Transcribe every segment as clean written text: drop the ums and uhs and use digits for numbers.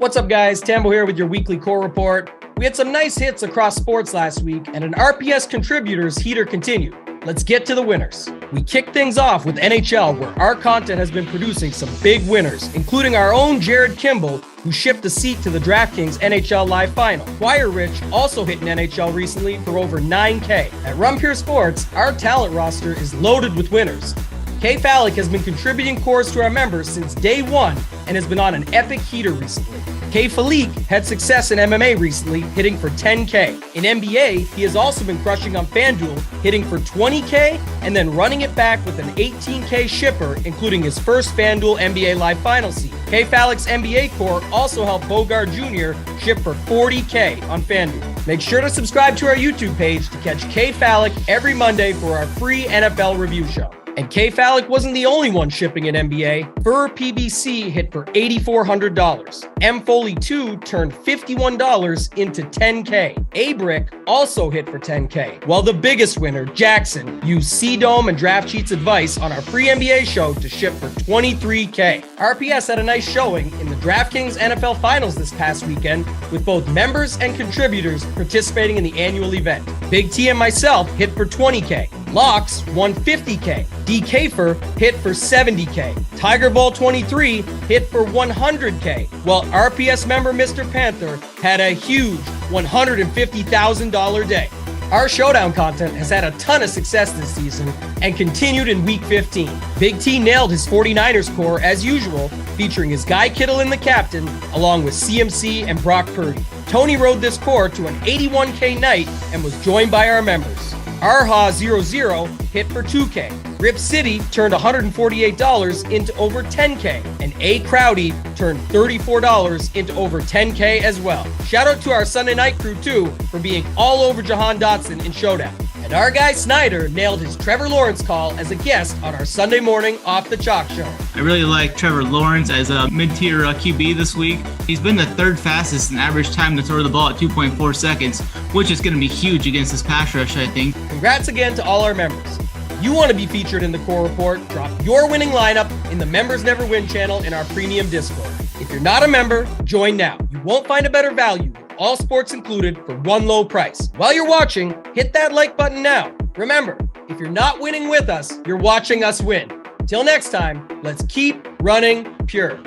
What's up, guys? Tambo here with your weekly core report. We had some nice hits across sports last week, and an RPS contributors heater continued. Let's get to the winners. We kick things off with NHL, where our content has been producing some big winners, including our own Jared Kimball, who shipped a seat to the DraftKings NHL Live Final. Wire Rich also hit an NHL recently for over $9K. At Rumpure Sports, our talent roster is loaded with winners. KFALIK has been contributing cores to our members since day one and has been on an epic heater recently. KFALIK had success in MMA recently, hitting for $10K. In NBA, he has also been crushing on FanDuel, hitting for $20K and then running it back with an $18K shipper, including his first FanDuel NBA Live Final seat. KFALIK's NBA core also helped Bogart Jr. ship for $40K on FanDuel. Make sure to subscribe to our YouTube page to catch KFALIK every Monday for our free NFL review show. And KFALIK wasn't the only one shipping in NBA. Fur PBC hit for $8,400. M Foley 2 turned $51 into $10K. A-Brick also hit for $10K. While the biggest winner, Jackson, used C-Dome and Draft Cheats advice on our free NBA show to ship for $23K. RPS had a nice showing in the DraftKings NFL Finals this past weekend, with both members and contributors participating in the annual event. BigT and myself hit for $20K. Locks won $50K. D. Kafer hit for $70K. Tiger Ball 23 hit for $100K, while RPS member Mr. Panther had a huge $150,000 day. Our Showdown content has had a ton of success this season and continued in Week 15. Big T nailed his 49ers core as usual, featuring his Guy Kittle in the captain, along with CMC and Brock Purdy. Tony rode this core to an 81K night and was joined by our members. Arha 00 hit for $2K. Rip City turned $148 into over $10K. And A. Crowdy turned $34 into over $10K as well. Shout out to our Sunday night crew too for being all over Jahan Dotson in Showdown. And our guy Snyder nailed his Trevor Lawrence call as a guest on our Sunday morning Off the Chalk show. I really like Trevor Lawrence as a mid-tier QB this week. He's been the third fastest in average time to throw the ball at 2.4 seconds, which is going to be huge against this pass rush, I think. Congrats again to all our members. You want to be featured in the core report? Drop your winning lineup in the Members Never Win channel in our premium Discord. If you're not a member, join now. You won't find a better value, all sports included, for one low price. While you're watching, hit that like button now. Remember, if you're not winning with us, you're watching us win. Till next time, let's keep running pure.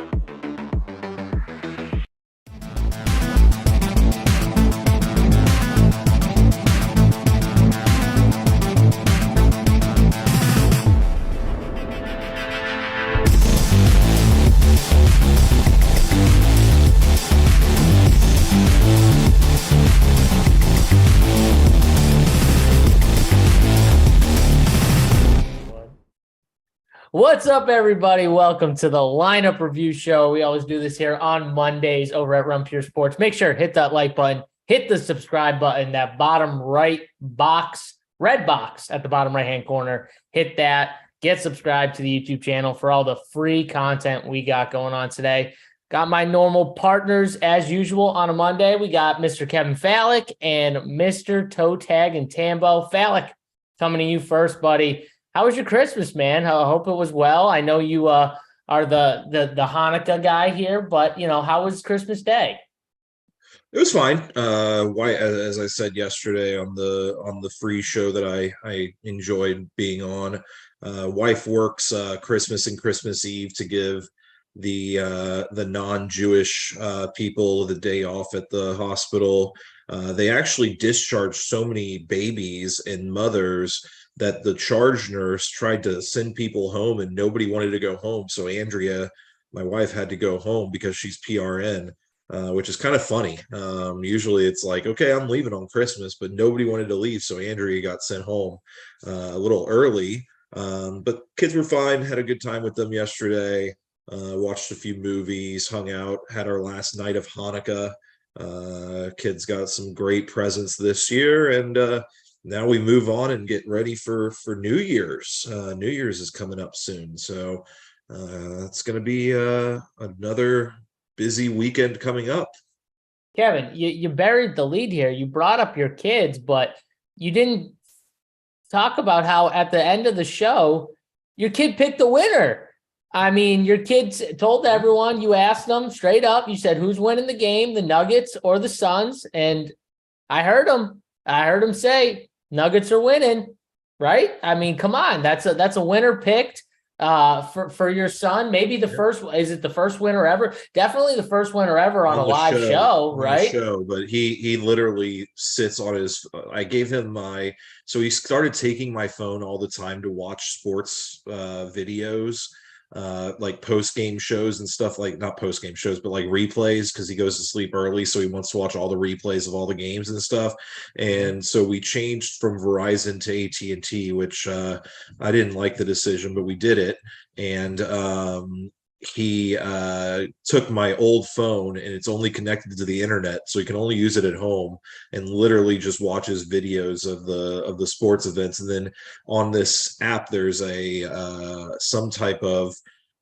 What's up, everybody? Welcome to the lineup review show. We always do this here on Mondays over at Rumpure Sports. Make sure to hit that like button, hit the subscribe button, that bottom right box, red box at the bottom right-hand corner. Hit that. Get subscribed to the YouTube channel for all the free content we got going on today. Got my normal partners as usual on a Monday. We got Mr. Kevin Falik and Mr. Toe Tag and Tambo. Falik, coming to you first, buddy. How was your Christmas, man? I hope it was well. I know you are the Hanukkah guy here, but how was Christmas Day? It was fine. As I said yesterday on the free show that I enjoyed being on, wife works Christmas and Christmas Eve to give the non-Jewish people the day off at the hospital. They actually discharged so many babies and mothers that the charge nurse tried to send people home and nobody wanted to go home. So Andrea, my wife, had to go home because she's PRN, which is kind of funny. Usually it's like, okay, I'm leaving on Christmas, but nobody wanted to leave. So Andrea got sent home a little early, but kids were fine. Had a good time with them yesterday. Watched a few movies, hung out, had our last night of Hanukkah. Kids got some great presents this year, and now we move on and get ready for New Year's. New Year's is coming up soon, so it's going to be another busy weekend coming up. Kevin, you buried the lead here. You brought up your kids, but you didn't talk about how at the end of the show, your kid picked the winner. I mean, your kids told everyone, you asked them straight up, you said, who's winning the game, the Nuggets or the Suns? And I heard them say Nuggets are winning, right? I mean, come on, that's a winner picked for your son. Maybe the first, is it the first winner ever? Definitely the first winner ever on a live show, right? But he literally sits on his, I gave him so he started taking my phone all the time to watch sports videos, like post-game shows and stuff, like not post-game shows, but like replays, because he goes to sleep early, so he wants to watch all the replays of all the games and stuff. And so we changed from Verizon to AT&T, which I didn't like the decision, but we did it. And he took my old phone, and it's only connected to the internet, so he can only use it at home, and literally just watches videos of the sports events. And then on this app, there's a some type of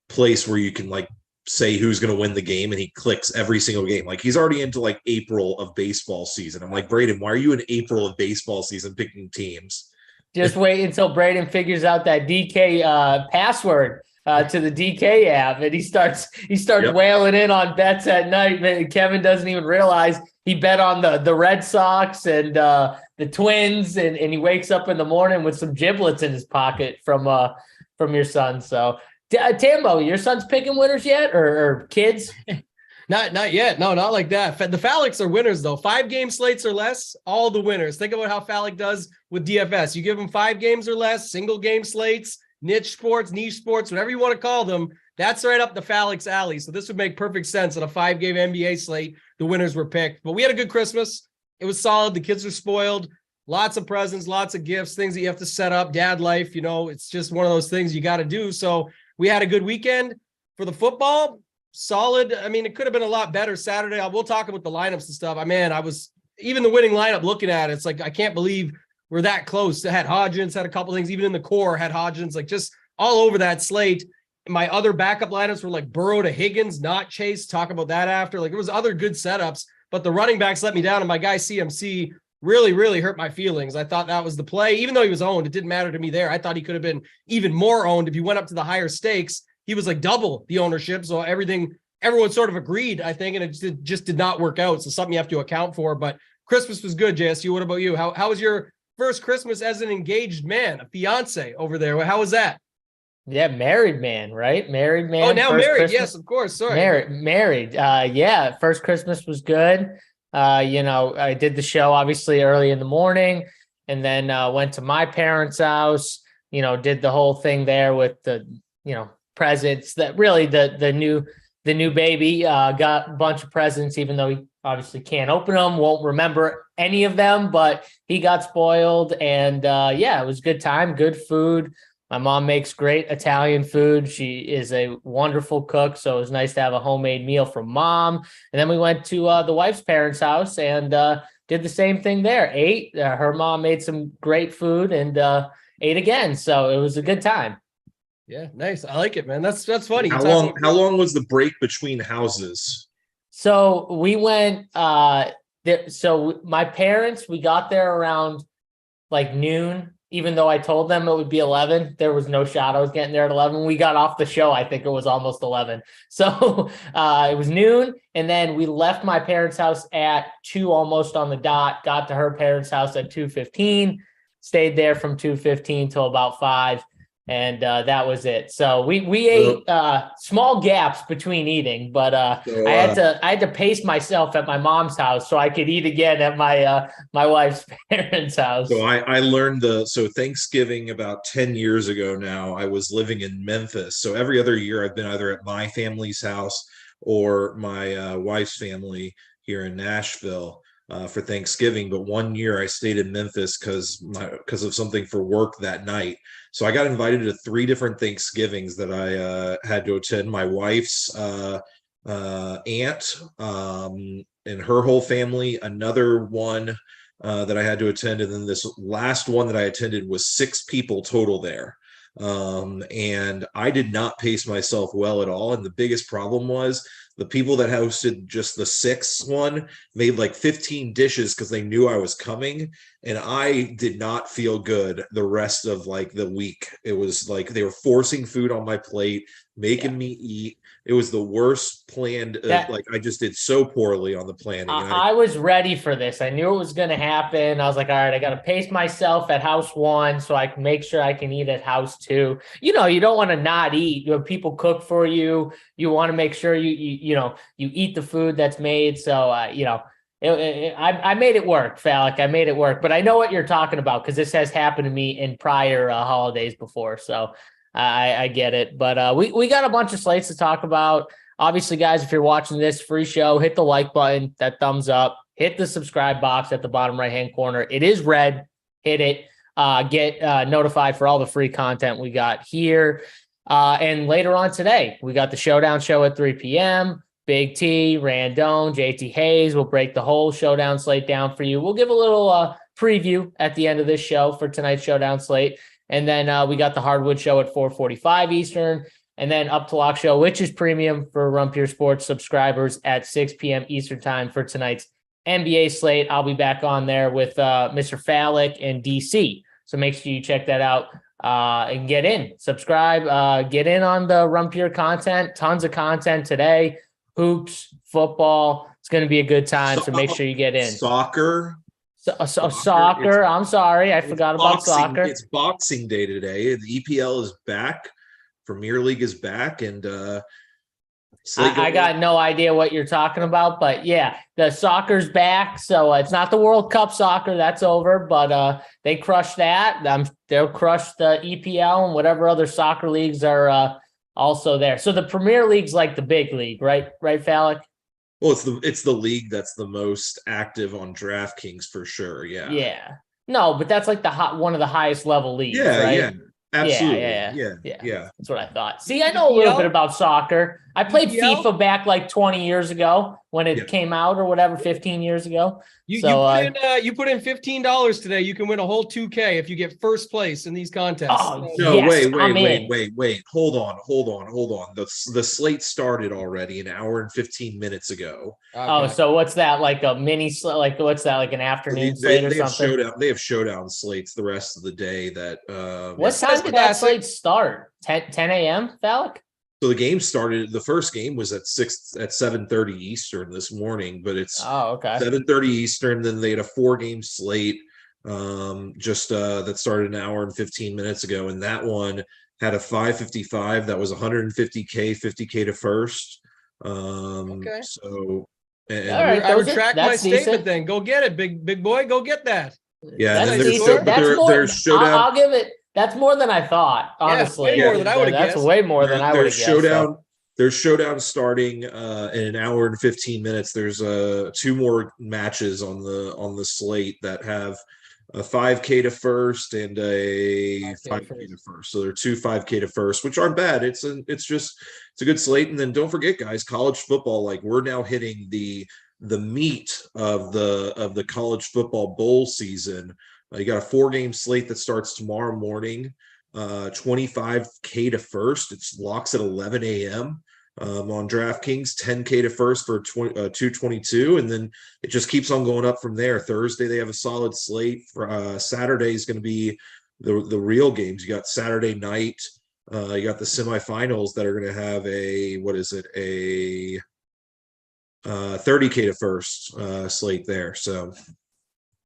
place where you can like say who's going to win the game, and he clicks every single game. Like, he's already into like April of baseball season. I'm like, Braden, why are you in April of baseball season picking teams? Just wait until Braden figures out that DK password to the DK app, and he starts wailing in on bets at night. Man, Kevin doesn't even realize he bet on the Red Sox and the Twins, and he wakes up in the morning with some giblets in his pocket from your son. So, Tambo, your son's picking winners yet, or kids? Not yet. No, not like that. The Phaliks are winners, though. 5-game slates or less, all the winners. Think about how Phalik does with DFS. You give them 5 games or less, single-game slates, niche sports, whatever you want to call them. That's right up the Phalik's alley. So this would make perfect sense. On a 5-game NBA slate, the winners were picked. But we had a good Christmas. It was solid. The kids are spoiled. Lots of presents, lots of gifts, things that you have to set up. Dad life, it's just one of those things you got to do. So we had a good weekend. For the football, solid. I mean, it could have been a lot better Saturday. We'll talk about the lineups and stuff. I was even the winning lineup looking at it. It's like, I can't believe we're that close. It had Hodgins, had a couple things, even in the core had Hodgins, like just all over that slate. My other backup lineups were like Burrow to Higgins, not Chase. Talk about that after. Like, there was other good setups, but the running backs let me down, and my guy CMC really, really hurt my feelings. I thought that was the play. Even though he was owned, it didn't matter to me there. I thought he could have been even more owned if he went up to the higher stakes. He was like double the ownership. So everyone sort of agreed, I think, and it just did not work out. So something you have to account for. But Christmas was good, JSU. What about you? How was your first Christmas as an engaged man, a fiance over there? How was that? Yeah, married man, right? Married man. Oh, now married. Christmas. Yes, of course. Sorry. Married. Yeah, first Christmas was good. I did the show obviously early in the morning, and then went to my parents' house, did the whole thing there with the, presents. That really the new baby got a bunch of presents, even though he obviously can't open them, won't remember any of them, but he got spoiled. And it was a good time, good food. My mom makes great Italian food. She is a wonderful cook, so it was nice to have a homemade meal from mom. And then we went to the wife's parents' house and did the same thing there. Ate. Her mom made some great food and ate again. So it was a good time. Yeah, nice. I like it, man. That's funny. How long was the break between houses? So we went. So my parents, we got there around like noon. Even though I told them it would be 11, there was no shot I was getting there at 11. We got off the show, I think it was almost 11. So it was noon, and then we left my parents' house at 2, almost on the dot, got to her parents' house at 2:15, stayed there from 2:15 till about 5, and that was it. So we ate small gaps between eating, but I had to pace myself at my mom's house so I could eat again at my wife's parents' house. So I learned Thanksgiving about 10 years ago now. I was living in Memphis, so every other year I've been either at my family's house or my wife's family here in Nashville for Thanksgiving. But one year I stayed in Memphis because of something for work that night. So I got invited to 3 different Thanksgivings that I had to attend. My wife's aunt and her whole family, another one that I had to attend, and then this last one that I attended was 6 people total there. And I did not pace myself well at all. And the biggest problem was the people that hosted just the 6th one made like 15 dishes because they knew I was coming. and I did not feel good the rest of like the week. It was like they were forcing food on my plate, making me eat. It was the worst planned. Like I just did so poorly on the planning. I was ready for this. I knew it was going to happen. I was like, all right, I got to pace myself at house 1 so I can make sure I can eat at house 2. You don't want to not eat. People cook for you. You want to make sure you eat the food that's made. So, I made it work, Falik. I made it work. But I know what you're talking about because this has happened to me in prior holidays before. So I get it. But we got a bunch of slates to talk about. Obviously, guys, if you're watching this free show, hit the like button, that thumbs up, hit the subscribe box at the bottom right-hand corner. It is red. Hit it. Get notified for all the free content we got here. And later on today, we got the Showdown show at 3 p.m. Big T, Randone, JT Hayes will break the whole Showdown slate down for you. We'll give a little preview at the end of this show for tonight's Showdown slate. And then we got the Hardwood show at 4:45 Eastern. And then Up to Lock show, which is premium for Run Pure Sports subscribers at 6 p.m. Eastern time for tonight's NBA slate. I'll be back on there with Mr. Falik and DC. So make sure you check that out and get in. Subscribe, get in on the Run Pure content. Tons of content today. Hoops, football. It's going to be a good time. So make sure you get in. Soccer. Soccer. I'm sorry. I forgot about soccer. It's Boxing Day today. The EPL is back. Premier League is back, and I got no idea what you're talking about, but yeah, the soccer's back. So it's not the World Cup soccer, that's over, but they crushed that. They'll crush the EPL and whatever other soccer leagues are also there. So the Premier League's like the big league, right? Right, Falik? Well, it's the league that's the most active on DraftKings for sure. Yeah. Yeah. No, but that's like one of the highest level leagues. Yeah. Right? Yeah. Absolutely. Yeah. That's what I thought. See, I know a little bit about soccer. I played FIFA back like 20 years ago when it came out or whatever, 15 years ago. You put in $15 today. You can win a whole 2K if you get first place in these contests. Oh, no, yes, wait. Hold on. The slate started already an hour and 15 minutes ago. Okay. Oh, so what's that, like a mini slate? Like what's that, like an afternoon slate or something? They have showdown slates the rest of the day. That what time did that slate start? 10 a.m. Falik? So the game started. The first game was at 7:30 Eastern this morning, but it's 7:30 Eastern. Then they had a 4-game slate, that started an hour and 15 minutes ago, and that one had a 5:55. That was 150K, 50K to first. So, all right, I retract my statement. Decent. Then go get it, big boy. Go get that. Yeah, that's decent. There's Showdown. I'll give it. That's more than I thought, honestly. Yeah, way more than I would have guessed. That's way more than I would have guessed. Showdown. There's Showdown starting in an hour and 15 minutes. There's 2 more matches on the slate that have a 5K to first and a 5K to first. So there are 2 5K to first, which aren't bad. It's a good slate. And then don't forget, guys, college football. Like we're now hitting the meat of the college football bowl season. You got a 4-game slate that starts tomorrow morning, 25K to first. It locks at 11 a.m. On DraftKings, 10K to first for 222, and then it just keeps on going up from there. Thursday they have a solid slate. For Saturday is going to be the real games. You got Saturday night. You got the semifinals that are going to have a 30K to first slate there. So.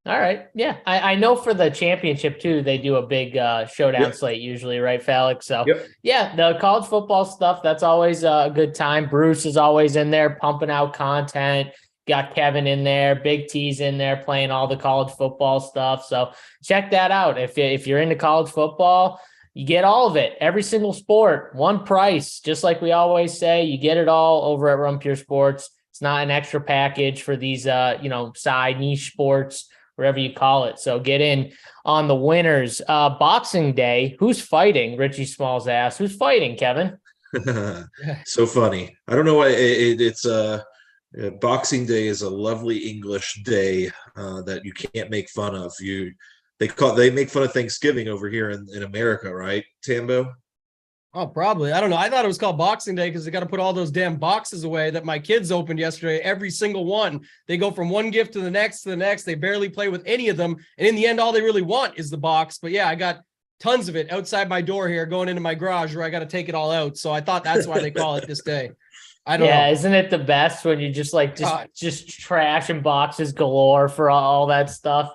All right. Yeah. I know for the championship too, they do a big showdown slate usually, right, Falik? So yeah, the college football stuff, that's always a good time. Bruce is always in there pumping out content. Got Kevin in there, Big T's in there playing all the college football stuff. So check that out. If you're into college football, you get all of it, every single sport, one price, just like we always say, you get it all over at Run Pure Sports. It's not an extra package for these, side niche sports, wherever you call it. So get in on the winners. Boxing Day, who's fighting? Richie Small's ass. Who's fighting, Kevin? So funny. I don't know why it's Boxing Day is a lovely English day that you can't make fun of. They make fun of Thanksgiving over here in America, right, Tambo? Oh, probably. I don't know. I thought it was called Boxing Day because they got to put all those damn boxes away that my kids opened yesterday. Every single one. They go from one gift to the next. They barely play with any of them. And in the end, all they really want is the box. But yeah, I got tons of it outside my door here going into my garage where I got to take it all out. So I thought that's why they call it this day. I don't know. Yeah, isn't it the best when you just trash and boxes galore for all that stuff?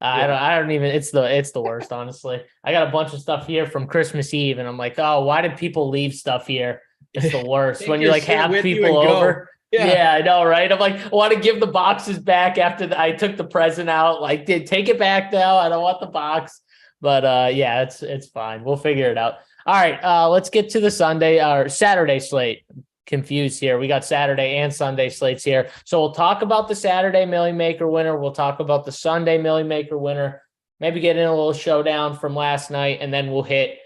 I don't even, it's the worst, honestly. I got a bunch of stuff here from Christmas Eve and I'm like, oh, why did people leave stuff here? It's the worst when you like have people over. Yeah, I know, right? I'm like, I want to give the boxes back after I took the present out. Like, take it back now. I don't want the box. But yeah, it's fine. We'll figure it out. All right, let's get to the Sunday or Saturday slate. Confused here. We got Saturday and Sunday slates here. So we'll talk about the Saturday Millie Maker winner. We'll talk about the Sunday Millie Maker winner, maybe get in a little showdown from last night, and then we'll hit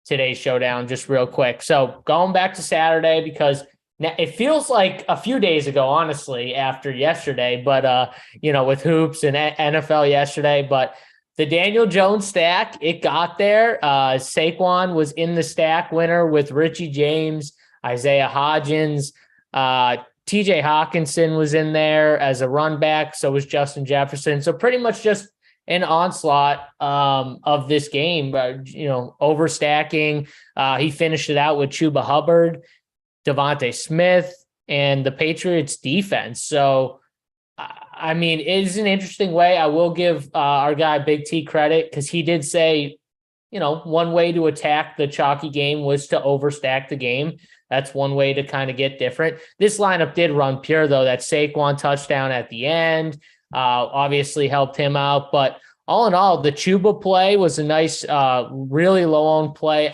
today's showdown just real quick. So going back to Saturday, because now it feels like a few days ago, honestly, after yesterday, but with hoops and NFL yesterday, but the Daniel Jones stack, it got there. Saquon was in the stack winner with Richie James, Isaiah Hodgins, TJ Hawkinson was in there as a run back. So was Justin Jefferson. So pretty much just an onslaught of this game, overstacking. He finished it out with Chuba Hubbard, Devontae Smith, and the Patriots defense. So, I mean, it is an interesting way. I will give our guy Big T credit because he did say, one way to attack the chalky game was to overstack the game. That's one way to kind of get different. This lineup did run pure, though. That Saquon touchdown at the end obviously helped him out. But all in all, the Chuba play was a nice, really low-owned play.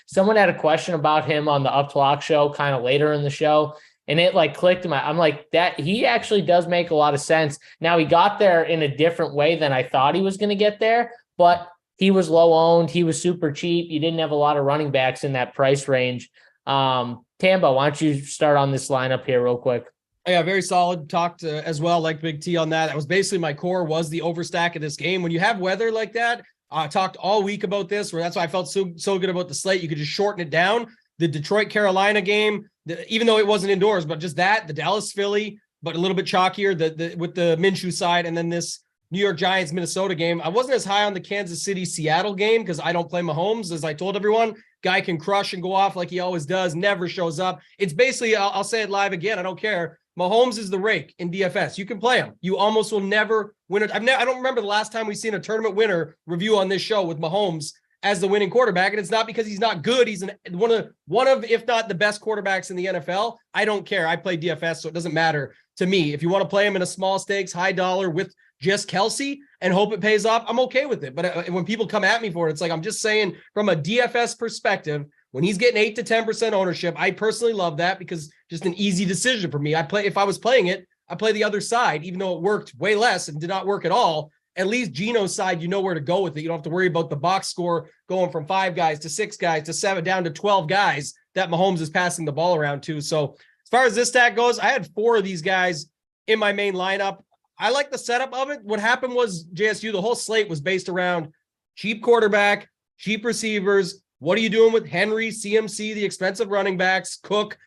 Someone had a question about him on the Up Clock show kind of later in the show, and it clicked in I'm like, that he actually does make a lot of sense. Now, he got there in a different way than I thought he was going to get there, but he was low-owned. He was super cheap. You didn't have a lot of running backs in that price range. Tambo, why don't you start on this lineup here real quick? Yeah, very solid. Talked as well, like Big T on that. That was basically my core, was the overstack of this game. When you have weather like that, I talked all week about this, where that's why I felt so good about the slate. You could just shorten it down. The Detroit-Carolina game, even though it wasn't indoors, but just that, the Dallas-Philly, but a little bit chalkier with the Minshew side, and then this New York Giants-Minnesota game. I wasn't as high on the Kansas City-Seattle game because I don't play Mahomes, as I told everyone. Guy can crush and go off like he always does, never shows up. It's basically, I'll say it live again, I don't care. Mahomes is the rake in DFS. You can play him. You almost will never win it. I don't remember the last time we've seen a tournament winner review on this show with Mahomes as the winning quarterback, and it's not because he's not good. He's one of, if not the best quarterbacks in the NFL. I don't care. I play DFS, so it doesn't matter to me. If you want to play him in a small stakes, high dollar with just Kelsey and hope it pays off, I'm okay with it. But when people come at me for it, it's like, I'm just saying from a DFS perspective, when he's getting 8 to 10% ownership, I personally love that because just an easy decision for me. If I was playing it, I play the other side, even though it worked way less and did not work at all. At least Geno's side, you know where to go with it. You don't have to worry about the box score going from 5 guys to 6 guys to 7 down to 12 guys that Mahomes is passing the ball around to. So as far as this stat goes, I had 4 of these guys in my main lineup. I like the setup of it. What happened was JSU, the whole slate was based around cheap quarterback, cheap receivers. What are you doing with Henry, CMC, the expensive running backs, Cook,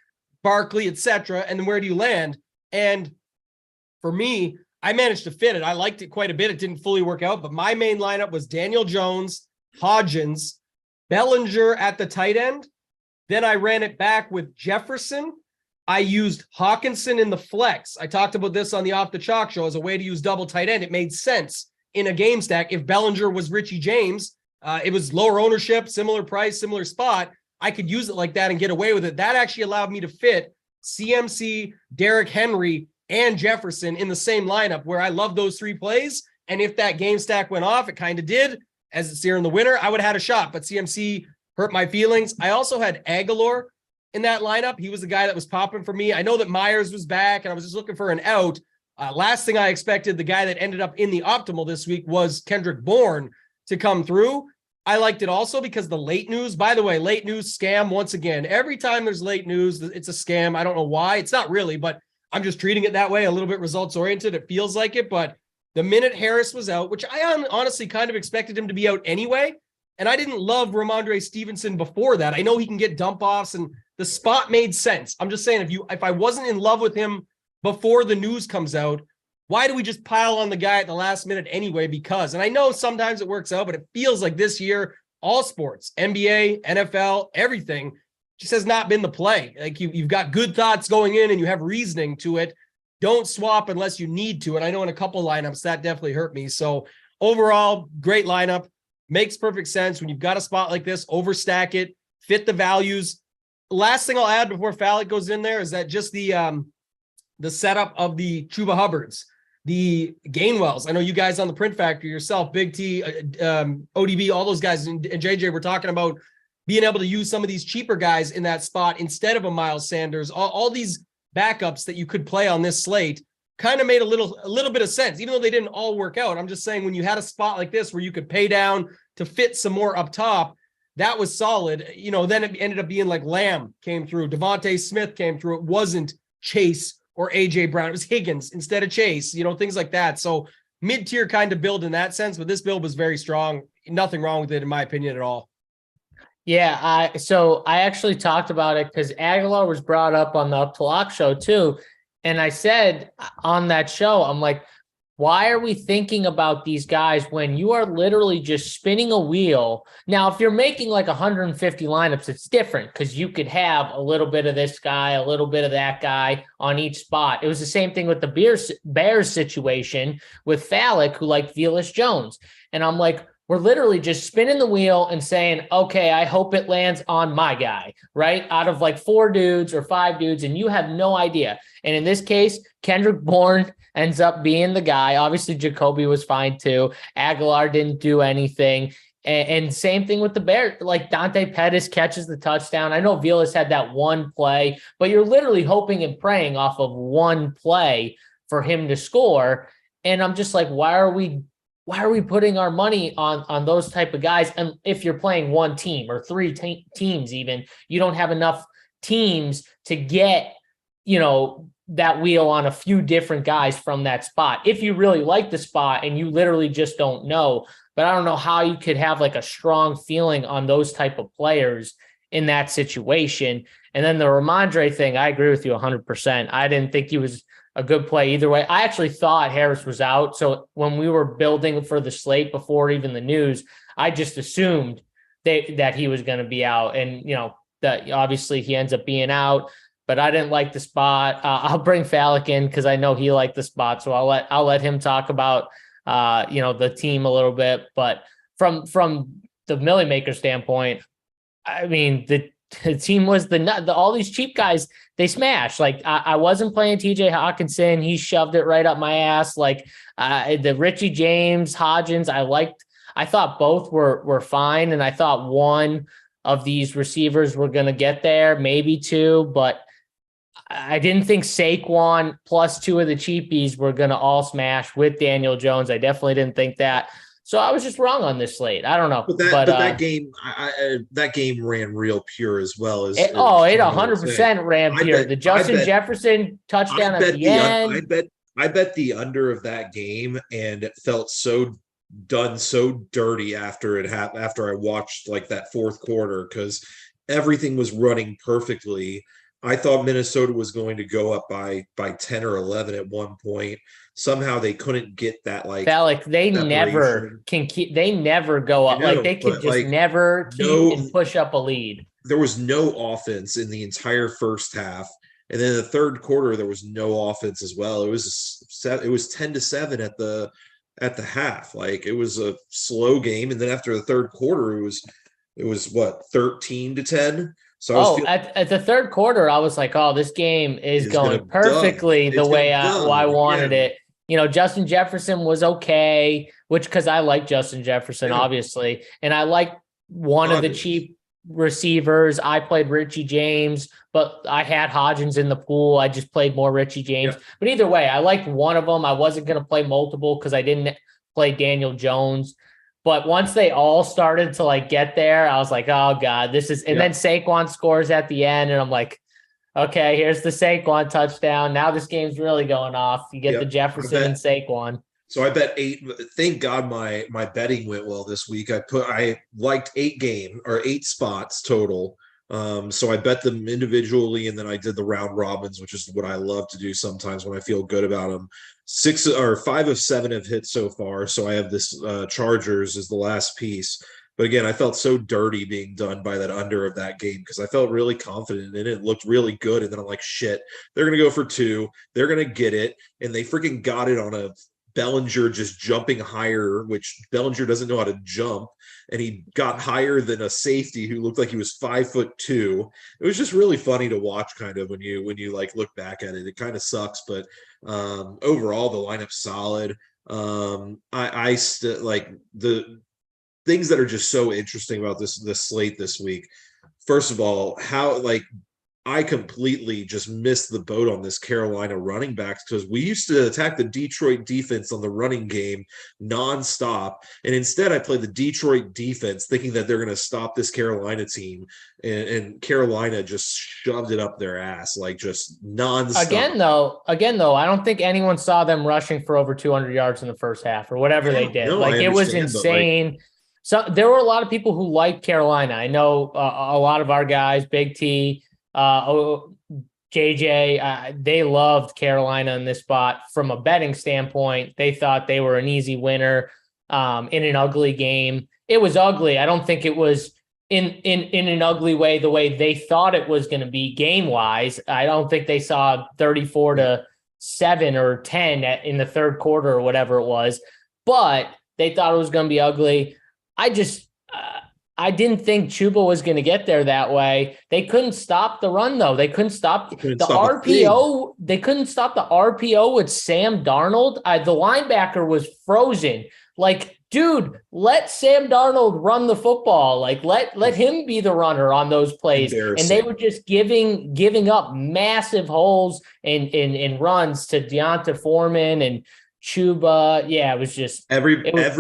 Barkley, etc.? And then where do you land? And for me, I managed to fit it. I liked it quite a bit. It didn't fully work out, but my main lineup was Daniel Jones, Hodgins, Bellinger at the tight end. Then I ran it back with Jefferson. I used Hawkinson in the flex. I talked about this on the Off the Chalk show as a way to use double tight end. It made sense in a game stack. If Bellinger was Richie James, it was lower ownership, similar price, similar spot. I could use it like that and get away with it. That actually allowed me to fit CMC, Derrick Henry, and Jefferson in the same lineup, where I love those 3 plays. And if that game stack went off, it kind of did, as it's here in the winter, I would have had a shot. But CMC hurt my feelings. I also had Aguilar in that lineup. He was the guy that was popping for me. I know that Myers was back, and I was just looking for an out. Last thing I expected, the guy that ended up in the optimal this week was Kendrick Bourne to come through. I liked it also because the late news, by the way, late news scam once again. Every time there's late news, it's a scam. I don't know why. It's not really, but I'm just treating it that way, a little bit results oriented. It feels like it, but the minute Harris was out, which I honestly kind of expected him to be out anyway, And I didn't love Ramondre Stevenson before that. I know he can get dump offs and the spot made sense. I'm just saying, if I wasn't in love with him before the news comes out, why do we just pile on the guy at the last minute anyway? Because, and I know sometimes it works out, but it feels like this year, all sports, NBA, NFL, everything just has not been the play. Like you've got good thoughts going in and you have reasoning to it. Don't swap unless you need to. And I know in a couple lineups that definitely hurt me. So overall, great lineup. Makes perfect sense when you've got a spot like this, overstack it, fit the values. Last thing I'll add before Falik goes in there is that just the setup of the Chuba Hubbards, the Gainwells. I know you guys on the Print Factory yourself, Big T, ODB, all those guys, and JJ were talking about being able to use some of these cheaper guys in that spot instead of a Miles Sanders. All these backups that you could play on this slate kind of made a little bit of sense, even though they didn't all work out. I'm just saying when you had a spot like this where you could pay down to fit some more up top, that was solid. Then it ended up being like Lamb came through, Devontae Smith came through. It wasn't Chase or AJ Brown. It was Higgins instead of Chase, things like that. So mid-tier kind of build in that sense, but this build was very strong. Nothing wrong with it, in my opinion, at all. Yeah, so I actually talked about it because Aguilar was brought up on the Up to Lock show too. And I said on that show, I'm like, why are we thinking about these guys when you are literally just spinning a wheel? Now, if you're making like 150 lineups, it's different because you could have a little bit of this guy, a little bit of that guy on each spot. It was the same thing with the Bears situation with Falik, who liked Velus Jones. And I'm like, we're literally just spinning the wheel and saying, okay, I hope it lands on my guy, right? Out of like 4 dudes or 5 dudes, and you have no idea. And in this case, Kendrick Bourne ends up being the guy. Obviously, Jacoby was fine too. Aguilar didn't do anything. And same thing with the Bears. Like Dante Pettis catches the touchdown. I know Velus had that one play, but you're literally hoping and praying off of one play for him to score. And I'm just like, why are we putting our money on those type of guys? And if you're playing one team or 3 teams, even, you don't have enough teams to get, that wheel on a few different guys from that spot. If you really like the spot and you literally just don't know, but I don't know how you could have like a strong feeling on those type of players in that situation. And then the Ramondre thing, I agree with you 100%. I didn't think he was a good play either way. I actually thought Harris was out. So when we were building for the slate before even the news, I just assumed that he was going to be out. And, that obviously he ends up being out, but I didn't like the spot. I'll bring Falik in because I know he liked the spot. So I'll let him talk about, the team a little bit. But from the Millie Maker standpoint, I mean, the team was all these cheap guys, they smashed. Like I wasn't playing TJ Hawkinson. He shoved it right up my ass. Like the Richie James, Hodgins, I thought both were fine. And I thought one of these receivers were going to get there, maybe 2, but I didn't think Saquon plus 2 of the cheapies were going to all smash with Daniel Jones. I definitely didn't think that. So I was just wrong on this slate. I don't know. But that game, that game ran real pure as well. It 100% ran pure. The Justin Jefferson touchdown at the end. I bet the under of that game, and it felt so dirty after I watched like that fourth quarter, because everything was running perfectly. I thought Minnesota was going to go up by 10 or 11 at one point. Somehow they couldn't get that Falik, they never can keep. They never go up. They could just never keep and push up a lead. There was no offense in the entire first half, and then the third quarter there was no offense as well. It was 10-7 at the half. Like it was a slow game, and then after the third quarter it was what, 13-10. So at the third quarter, I was like, "Oh, this game is going perfectly the way I wanted it." Justin Jefferson was okay, because I like Justin Jefferson, obviously, and I like one of the cheap receivers. I played Richie James, but I had Hodgins in the pool. I just played more Richie James. Yeah. But either way, I liked one of them. I wasn't going to play multiple because I didn't play Daniel Jones. But once they all started to get there, I was like, oh God, this is, and then Saquon scores at the end. And I'm like, okay, here's the Saquon touchdown. Now this game's really going off. You get the Jefferson and Saquon. So I bet 8. Thank God my betting went well this week. I liked 8 spots total. So I bet them individually, and then I did the round robins, which is what I love to do sometimes when I feel good about them. 5 of 7 have hit so far. So I have this Chargers as the last piece. But again, I felt so dirty being done by that under of that game because I felt really confident in it. It looked really good. And then I'm like, shit, they're going to go for 2. They're going to get it. And they freaking got it on a Bellinger just jumping higher, which Bellinger doesn't know how to jump. And he got higher than a safety who looked like he was 5'2". It was just really funny to watch kind of when you like look back at it. It kind of sucks, but overall the lineup's solid. I still like the things that are just so interesting about this slate this week. First of all, how like I completely just missed the boat on this Carolina running backs because we used to attack the Detroit defense on the running game nonstop. And instead I played the Detroit defense thinking that they're going to stop this Carolina team. And Carolina just shoved it up their ass, like just nonstop. Again, though, I don't think anyone saw them rushing for over 200 yards in the first half or whatever they did. No, it was insane. So there were a lot of people who liked Carolina. I know a lot of our guys, Big T, JJ, they loved Carolina in this spot from a betting standpoint. They thought they were an easy winner in an ugly game. It was ugly. I don't think it was in an ugly way, the way they thought it was going to be game wise. I don't think they saw 34-7 or 10 in the third quarter or whatever it was, but they thought it was going to be ugly. I didn't think Chuba was going to get there that way. They couldn't stop the run, though. They couldn't stop the RPO. They couldn't stop the RPO with Sam Darnold. The linebacker was frozen. Like, dude, let Sam Darnold run the football. Like, let him be the runner on those plays. And they were just giving up massive holes and runs to Deonta Foreman and Chuba. Yeah, it was just everything crazy.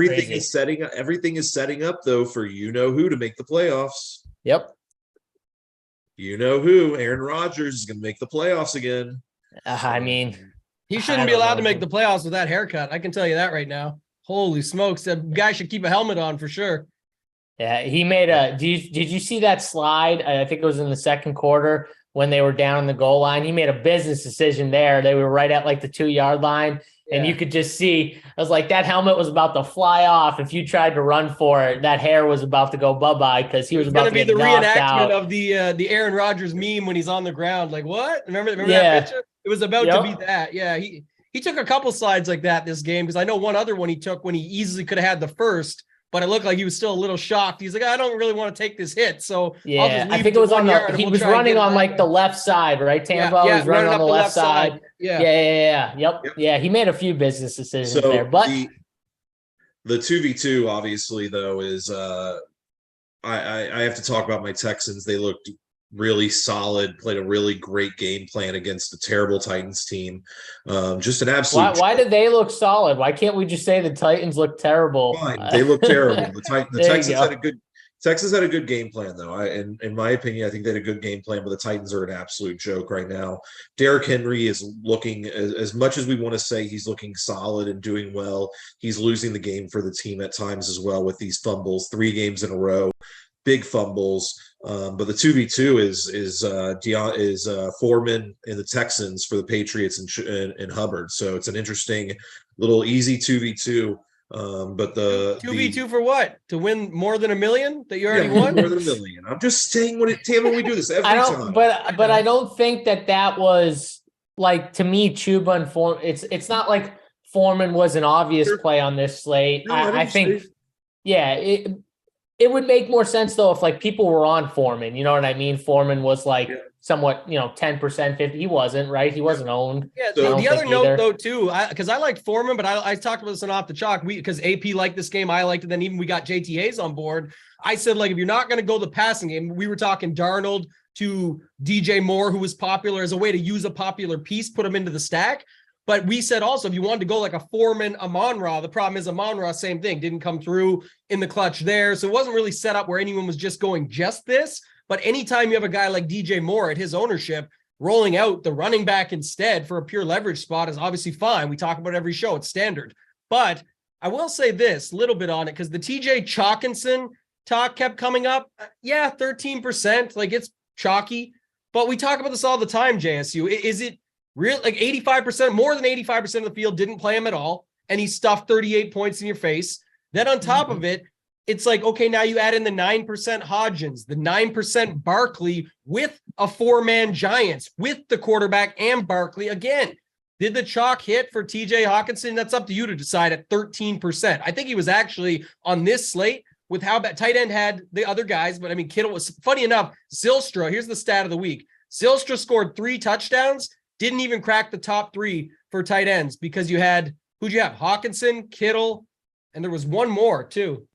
Everything is setting up though for who to make the playoffs. Yep. Who, Aaron Rodgers is going to make the playoffs again. I mean, he shouldn't be allowed to make the playoffs with that haircut. I can tell you that right now. Holy smokes, that guy should keep a helmet on for sure. Yeah, he made did you see that slide? I think it was in the second quarter when they were down on the goal line. He made a business decision there. They were right at like the 2-yard line. And you could just see, I was like, that helmet was about to fly off. If you tried to run for it, that hair was about to go bye-bye because he was about to get knocked out. It's going to be the reenactment of the Aaron Rodgers meme when he's on the ground. Like, what? Remember that picture? It was about to be that. Yeah, he took a couple slides like that this game because I know one other one he took when he easily could have had the first, but it looked like he was still a little shocked. He's like, I don't really want to take this hit. So yeah, I think it was on he was running on like the left side, right? Tambo was running on the left side. Yeah. Yep. Yeah, he made a few business decisions there. But the 2v2 obviously though is I have to talk about my Texans. They looked really solid, played a really great game plan against a terrible Titans team. Just an absolute. Why did they look solid? Why can't we just say the Titans look terrible? Fine, they look terrible. The Texans had a good game plan though. In my opinion, I think they had a good game plan, but the Titans are an absolute joke right now. Derrick Henry is looking, as much as we want to say he's looking solid and doing well, he's losing the game for the team at times as well with these fumbles, 3 games in a row. Big fumbles, but the 2v2 is Foreman and the Texans for the Patriots and Hubbard. So it's an interesting little easy 2v2. But the 2v2 for what? To win more than $1 million that you already won? More than $1 million. I'm just saying when we do this every time. But I don't think that was like, to me, Chuba and Foreman. It's not like Foreman was an obvious play on this slate. No, I think, it would make more sense though if like people were on Foreman, you know what I mean? Foreman was like somewhat, 10%, 50. He wasn't, right? He wasn't owned. Yeah. So the other note though too, because I liked Foreman, but I talked about this on Off the Chalk. Because AP liked this game, I liked it. Then even we got JT Hayes on board. I said like if you're not going to go the passing game, we were talking Darnold to DJ Moore, who was popular as a way to use a popular piece, put him into the stack. But we said also, if you wanted to go like a Foreman, Amon-Ra, the problem is Amon-Ra, same thing, didn't come through in the clutch there. So it wasn't really set up where anyone was just going just this. But anytime you have a guy like DJ Moore at his ownership, rolling out the running back instead for a pure leverage spot is obviously fine. We talk about it every show. It's standard. But I will say this little bit on it because the TJ Chalkinson talk kept coming up. Yeah, 13%. Like it's chalky, but we talk about this all the time, JSU. Is it real? Like 85%, more than 85% of the field didn't play him at all. And he stuffed 38 points in your face. Then on top of it, it's like, okay, now you add in the 9% Hodgins, the 9% Barkley with a 4-man Giants, with the quarterback and Barkley. Again, did the chalk hit for TJ Hawkinson? That's up to you to decide at 13%. I think he was actually on this slate with how bad tight end had the other guys. But I mean, Kittle was, funny enough, Zylstra, here's the stat of the week. Zylstra scored 3 touchdowns, didn't even crack the top 3 for tight ends because you had, who'd you have? Hawkinson, Kittle, and there was one more too.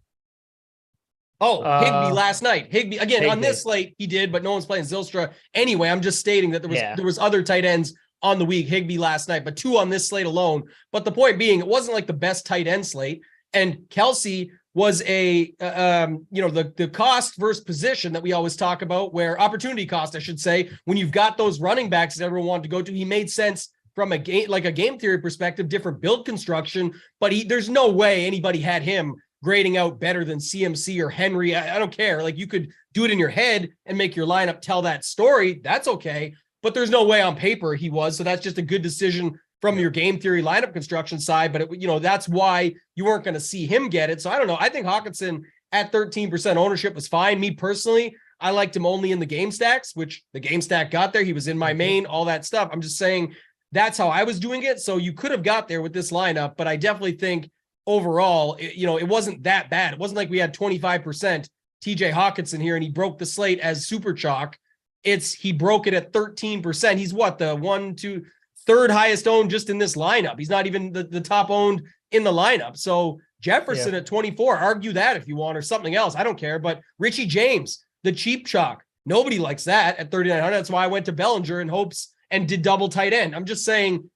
Oh, Higbee last night. Higbee, again, on this slate, he did, but no one's playing Zylstra. Anyway, I'm just stating that there was other tight ends on the week, Higbee last night, but 2 on this slate alone. But the point being, it wasn't like the best tight end slate. And Kelsey was a, the cost versus position that we always talk about, where opportunity cost, I should say, when you've got those running backs that everyone wanted to go to, he made sense from a game theory perspective, different build construction, but there's no way anybody had him grading out better than CMC or Henry. I don't care. Like, you could do it in your head and make your lineup tell that story. That's okay. But there's no way on paper he was. So that's just a good decision from your game theory lineup construction side. But that's why you weren't going to see him get it. So I don't know. I think Hawkinson at 13% ownership was fine. Me personally, I liked him only in the game stacks, which the game stack got there. He was in my main, all that stuff. I'm just saying that's how I was doing it. So you could have got there with this lineup, but I definitely think overall, it wasn't that bad. It wasn't like we had 25% TJ Hawkinson here and he broke the slate as super chalk. He broke it at 13%. He's what, the third highest owned just in this lineup. He's not even the top owned in the lineup. So Jefferson at 24, argue that if you want, or something else. I don't care. But Richie James, the cheap chalk, nobody likes that at 3,900. That's why I went to Bellinger in hopes and did double tight end. I'm just saying,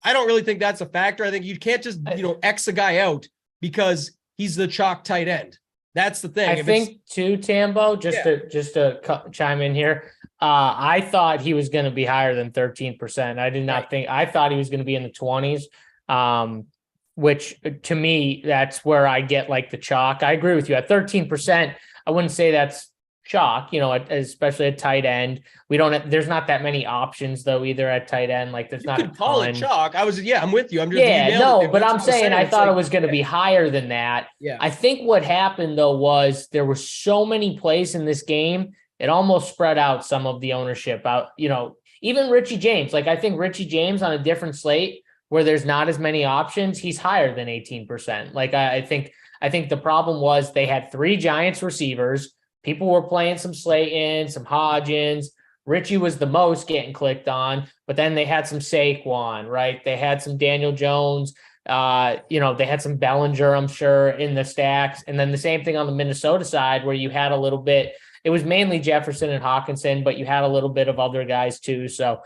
I don't really think that's a factor. I think you can't just, X a guy out because he's the chalk tight end. That's the thing. I think too, Tambo, just to chime in here. I thought he was going to be higher than 13%. I did not think, I thought he was going to be in the 20s, which to me, that's where I get like the chalk. I agree with you at 13%. I wouldn't say that's chalk, especially at tight end. There's not that many options though, either at tight end. Like there's not a ton. Call it chalk. I'm with you. I'm just, but I'm saying I thought it was going to be higher than that. Yeah. I think what happened though was there were so many plays in this game. It almost spread out some of the ownership out, even Richie James. Like I think Richie James on a different slate where there's not as many options, he's higher than 18%. Like I think the problem was they had 3 Giants receivers. People were playing some Slayton, some Hodgins. Richie was the most getting clicked on, but then they had some Saquon, right? They had some Daniel Jones. They had some Bellinger, I'm sure, in the stacks. And then the same thing on the Minnesota side where you had a little bit. It was mainly Jefferson and Hawkinson, but you had a little bit of other guys too. So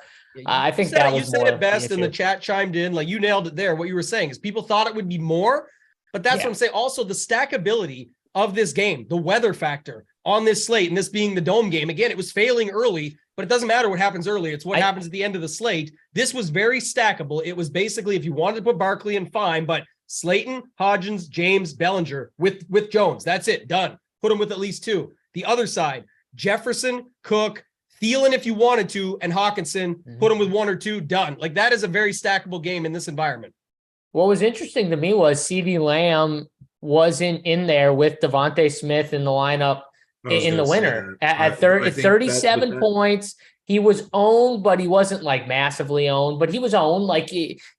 I think that was more. You said it best, and the chat chimed in. Like you nailed it there. What you were saying is people thought it would be more, but that's what I'm saying. Also, the stackability of this game, the weather factor on this slate, and this being the dome game. Again, it was failing early, but it doesn't matter what happens early. It's what happens at the end of the slate. This was very stackable. It was basically, if you wanted to put Barkley in, fine, but Slayton, Hodgins, James, Bellinger with Jones. That's it. Done. Put him with at least 2. The other side, Jefferson, Cook, Thielen if you wanted to, and Hawkinson, put him with 1 or 2, done. Like that is a very stackable game in this environment. What was interesting to me was CeeDee Lamb wasn't in there with Devontae Smith in the lineup in the winter at 37 points. He was owned, but he wasn't like massively owned, but he was owned. Like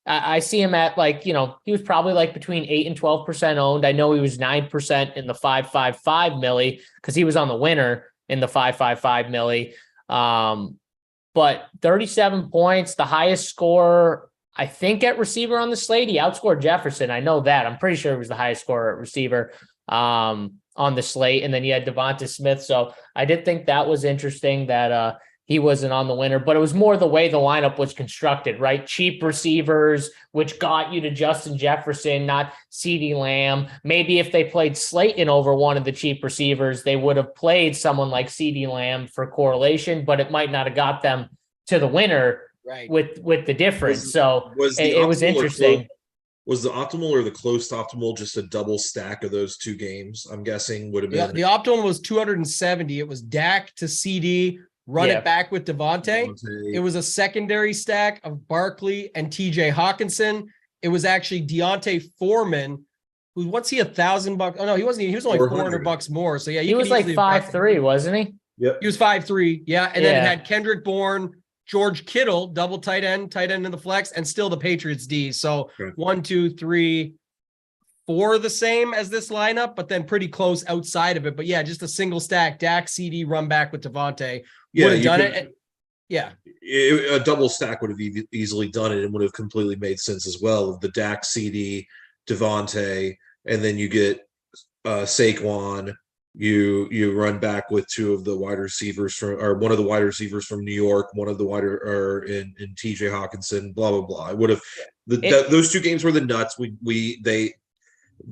I see him at like, he was probably like between 8 and 12% owned. I know he was 9% in the 555 milli because he was on the winner in the 555 milli. But 37 points, the highest score, I think, at receiver on the slate. He outscored Jefferson. I know that. I'm pretty sure he was the highest scorer at receiver on the slate. And then you had Devonta Smith. So I did think that was interesting that he wasn't on the winner, but it was more the way the lineup was constructed, right? Cheap receivers, which got you to Justin Jefferson, not CeeDee Lamb. Maybe if they played Slayton over one of the cheap receivers, they would have played someone like CeeDee Lamb for correlation, but it might not have got them to the winner with the difference. So it was interesting. Was the optimal or the close to optimal just a double stack of those two games? I'm guessing would have been. The optimal was 270. It was Dak to CD, run it back with Devontae. It was a secondary stack of Barkley and TJ Hawkinson. It was actually Deontay Foreman, who, what's he, $1,000? Oh no, he wasn't. He was only $400 more. So yeah, he was like 5'3", wasn't he? Yep. He was 5'3". Yeah. And then it had Kendrick Bourne, George Kittle, double tight end in the flex, and still the Patriots D. So 1, 2, 3, 4 the same as this lineup, but then pretty close outside of it. But yeah, just a single stack, Dak, CD, run back with Devontae. Would have done it. Yeah. A double stack would have easily done it and would have completely made sense as well. The Dak, CD, Devontae, and then you get Saquon. You run back with two of the wide receivers one of the wide receivers from New York, one of the in TJ Hawkinson, blah blah blah. I would have those two games were the nuts.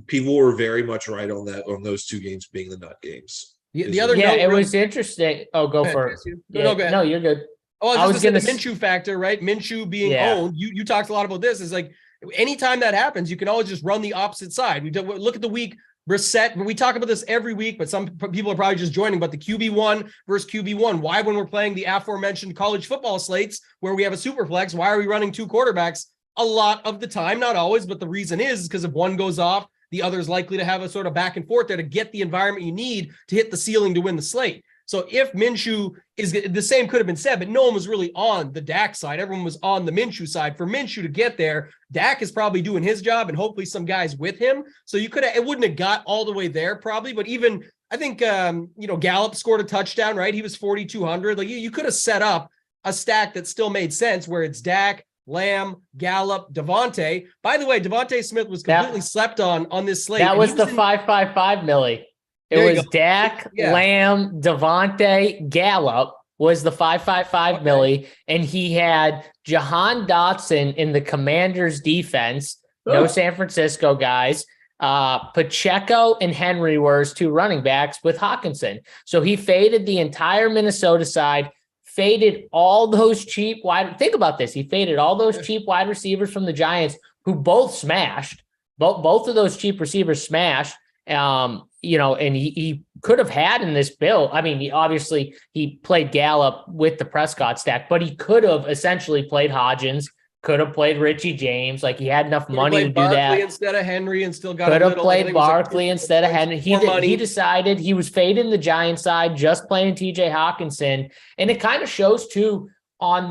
People were very much right on those two games being the nut games. The other it was interesting. Oh, go for it. No, go ahead. No, you're good. Oh, I was going to say the Minshew factor, right? Minshew being owned. You talked a lot about this. Is like anytime that happens, you can always just run the opposite side. Look at the week. Brissett, we talk about this every week, but some people are probably just joining, but the QB1 versus QB1, why when we're playing the aforementioned college football slates where we have a super flex, why are we running two quarterbacks? A lot of the time, not always, but the reason is because if one goes off, the other is likely to have a sort of back and forth there to get the environment you need to hit the ceiling to win the slate. So if Minshew is the same could have been said, but no one was really on the Dak side. Everyone was on the Minshew side. For Minshew to get there, Dak is probably doing his job and hopefully some guys with him. So it wouldn't have got all the way there probably, but even I think, Gallup scored a touchdown, right? He was 4,200. Like you could have set up a stack that still made sense where it's Dak, Lamb, Gallup, Devontae. By the way, Devontae Smith was completely slept on this slate. That was the 555 milli. It was Dak, Lamb, Devontae, Gallup was the 555 milli, and he had Jahan Dotson in the Commanders defense. No San Francisco guys. Pacheco and Henry were his two running backs with Hawkinson. So he faded the entire Minnesota side, faded all those cheap wide. Think about this. He faded all those cheap wide receivers from the Giants who both smashed. Both of those cheap receivers smashed. And he could have had in this bill. I mean, he played Gallup with the Prescott stack, but he could have essentially played Hodgins, could have played Richie James. Like he had enough money to do that. Instead of Henry and still got could have played Barkley instead of Henry. He decided he was fading the Giant side, just playing TJ Hawkinson. And it kind of shows too on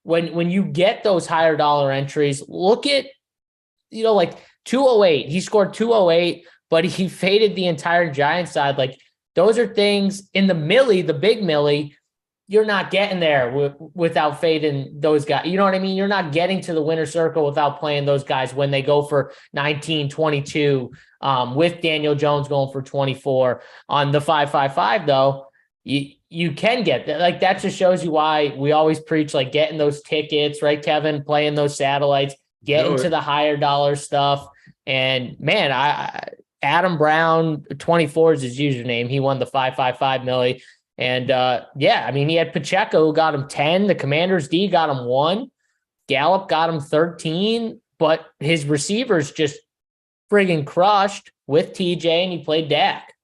when you get those higher dollar entries, look at, like 208, he scored 208. But he faded the entire Giant side. Like those are things in the milli, the big milli, you're not getting there without fading those guys. You know what I mean? You're not getting to the winner's circle without playing those guys when they go for 19, 22, with Daniel Jones going for 24 on the 555 though. You can get that. Like that just shows you why we always preach, like getting those tickets, right? Kevin, playing those satellites, getting to the higher dollar stuff. And man, Adam Brown 24 is his username. He won the 555 milli. And he had Pacheco who got him 10. The Commanders D got him 1. Gallup got him 13, but his receivers just friggin' crushed with TJ and he played Dak.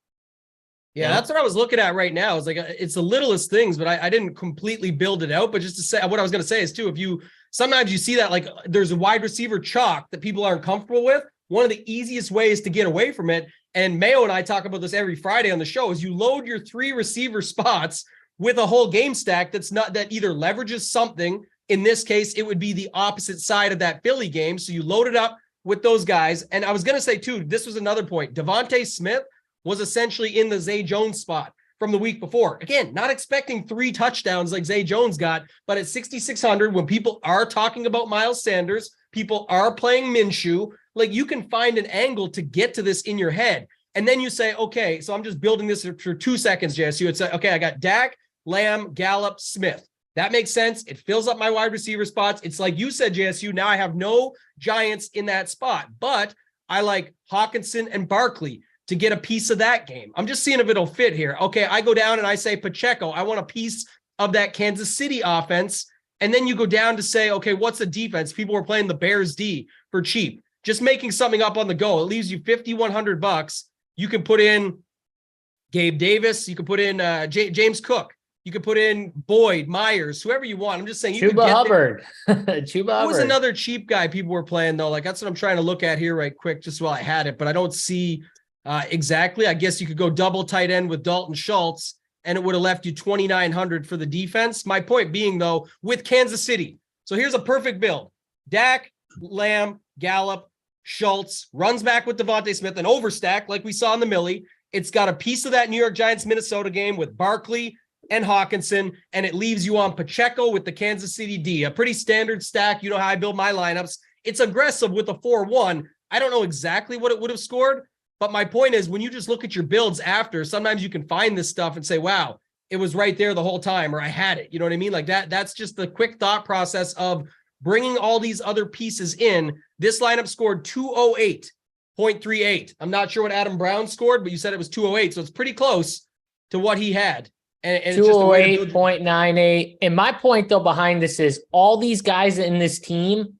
Yeah, that's what I was looking at right now. It's like, it's the littlest things, but I didn't completely build it out. But just to say, what I was going to say is too, sometimes you see that like there's a wide receiver chalk that people aren't comfortable with. One of the easiest ways to get away from it, and Mayo and I talk about this every Friday on the show, is you load your 3 receiver spots with a whole game stack that either leverages something. In this case, it would be the opposite side of that Philly game. So you load it up with those guys. And I was going to say too, this was another point. Devontae Smith was essentially in the Zay Jones spot from the week before. Again, not expecting 3 touchdowns like Zay Jones got, but at 6,600, when people are talking about Miles Sanders, people are playing Minshew, like you can find an angle to get to this in your head. And then you say, okay, so I'm just building this for 2 seconds, JSU. It's okay, I got Dak, Lamb, Gallup, Smith. That makes sense. It fills up my wide receiver spots. It's like you said, JSU, now I have no Giants in that spot, but I like Hawkinson and Barkley to get a piece of that game. I'm just seeing if it'll fit here. Okay, I go down and I say Pacheco, I want a piece of that Kansas City offense. And then you go down to say, okay, what's the defense? People were playing the Bears D for cheap. just making something up on the go. It leaves you $5,100. You can put in Gabe Davis. You can put in James Cook. You could put in Boyd, Myers, whoever you want. I'm just saying you Chuba Hubbard. Chuba Hubbard. Who was another cheap guy people were playing, though? Like, that's what I'm trying to look at here right quick, just while I had it, but I don't see exactly. I guess you could go double tight end with Dalton Schultz, and it would have left you $2,900 for the defense. My point being, though, with Kansas City. So here's a perfect build. Dak, Lamb, Gallup, Schultz, runs back with Devontae Smith, and overstack like we saw in the Millie. It's got a piece of that New York Giants-Minnesota game with Barkley and Hawkinson, and it leaves you on Pacheco with the Kansas City D. A pretty standard stack. You know how I build my lineups. It's aggressive with a 4-1. I don't know exactly what it would have scored, but my point is when you just look at your builds after, sometimes you can find this stuff and say, wow, it was right there the whole time, or I had it. You know what I mean? Like that's just the quick thought process of bringing all these other pieces in. This lineup scored 208.38. I'm not sure what Adam Brown scored, but you said it was 208, so it's pretty close to what he had. And it's just 208.98. And my point, though, behind this is all these guys in this team,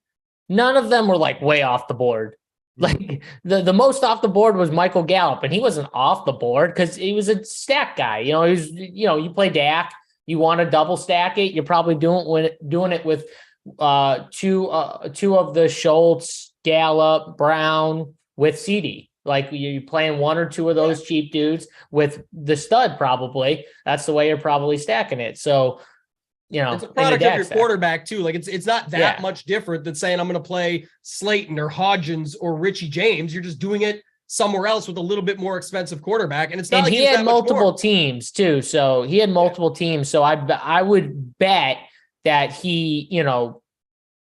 none of them were like way off the board. Like the most off the board was Michael Gallup, and he wasn't off the board because he was a stack guy. You know, he was, you play Dak, you want to double stack it. You're probably doing it with two of the Schultz, Gallup, Brown with CD. Like you're playing one or two of those cheap dudes with the stud, probably. That's the way you're probably stacking it. So, it's a product of your quarterback too. Like it's not that much different than saying I'm going to play Slayton or Hodgins or Richie James. You're just doing it somewhere else with a little bit more expensive quarterback. And it's not. And he had multiple teams too. So he had multiple teams. So I would bet that he,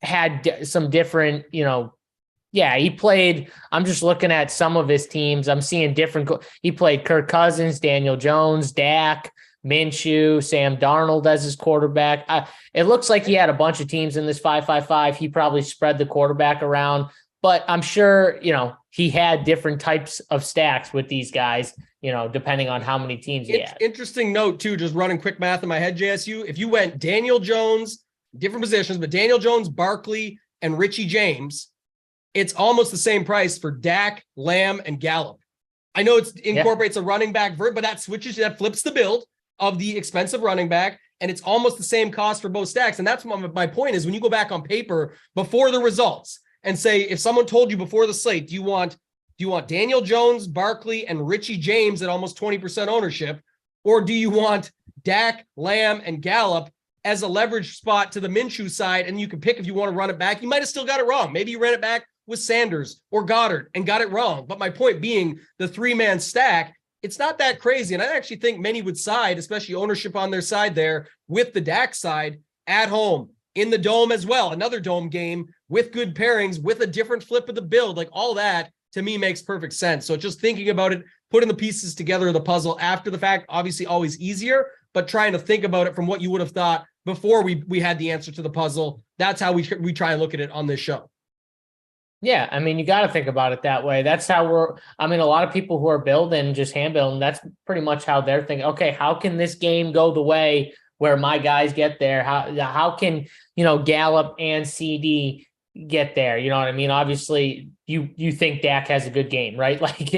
had some different, he played. I'm just looking at some of his teams. I'm seeing different. He played Kirk Cousins, Daniel Jones, Dak, Minshew, Sam Darnold as his quarterback. It looks like he had a bunch of teams in this 5-5-5. He probably spread the quarterback around, but I'm sure, he had different types of stacks with these guys, depending on how many teams he had. Interesting note too, just running quick math in my head, JSU. If you went Daniel Jones, different positions, but Daniel Jones, Barkley, and Richie James, it's almost the same price for Dak, Lamb, and Gallup. I know it incorporates a running back but that flips the bill of the expensive running back, and it's almost the same cost for both stacks. And that's what my point is. When you go back on paper before the results and say, if someone told you before the slate, do you want Daniel Jones, Barkley, and Richie James at almost 20% ownership, or do you want Dak, Lamb, and Gallup as a leverage spot to the Minshew side? And you can pick if you want to run it back. You might have still got it wrong. Maybe you ran it back with Sanders or Goddard and got it wrong. But my point being, the 3-man stack, it's not that crazy. And I actually think many would side, especially ownership on their side there, with the Dak side at home, in the dome as well. Another dome game with good pairings, with a different flip of the build. Like all that to me makes perfect sense. So just thinking about it, putting the pieces together of the puzzle after the fact, obviously always easier, but trying to think about it from what you would have thought before we had the answer to the puzzle. That's how we try and look at it on this show. Yeah, I mean, you got to think about it that way. That's how a lot of people who are building, just hand building, that's pretty much how they're thinking, okay, how can this game go the way where my guys get there? How can, Gallup and CD get there? You know what I mean? Obviously, you think Dak has a good game, right? Like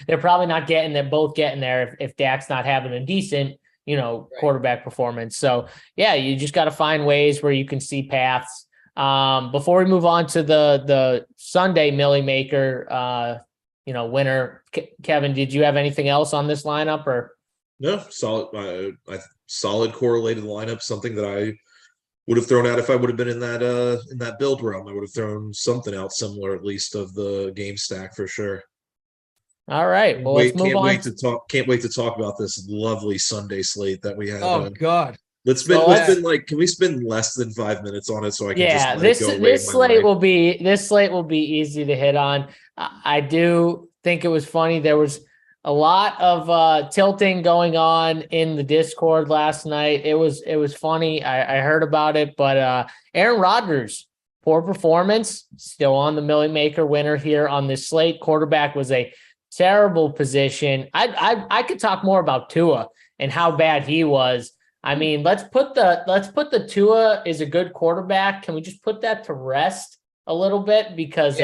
they're probably not both getting there if Dak's not having a decent, quarterback performance. So, yeah, you just got to find ways where you can see paths. Before we move on to the Sunday Millie Maker, winner, Kevin, did you have anything else on this lineup or? No, solid, solid correlated lineup. Something that I would have thrown out if I would have been in that build realm. I would have thrown something out similar, at least of the game stack for sure. All right, well, let's move on. Can't wait to talk about this lovely Sunday slate that we have. Oh God. Let's can we spend less than 5 minutes on it so I can just let it go this slate will be easy to hit on. I do think it was funny. There was a lot of tilting going on in the Discord last night. It was funny. I heard about it, but Aaron Rodgers, poor performance, still on the Millie Maker winner here on this slate. Quarterback was a terrible position. I could talk more about Tua and how bad he was. I mean, let's put the Tua is a good quarterback. Can we just put that to rest a little bit because,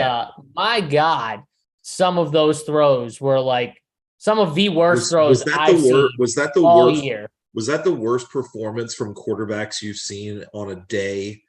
my God, some of those throws were like some of the worst throws I've seen all year. Was that the worst performance from quarterbacks you've seen on a day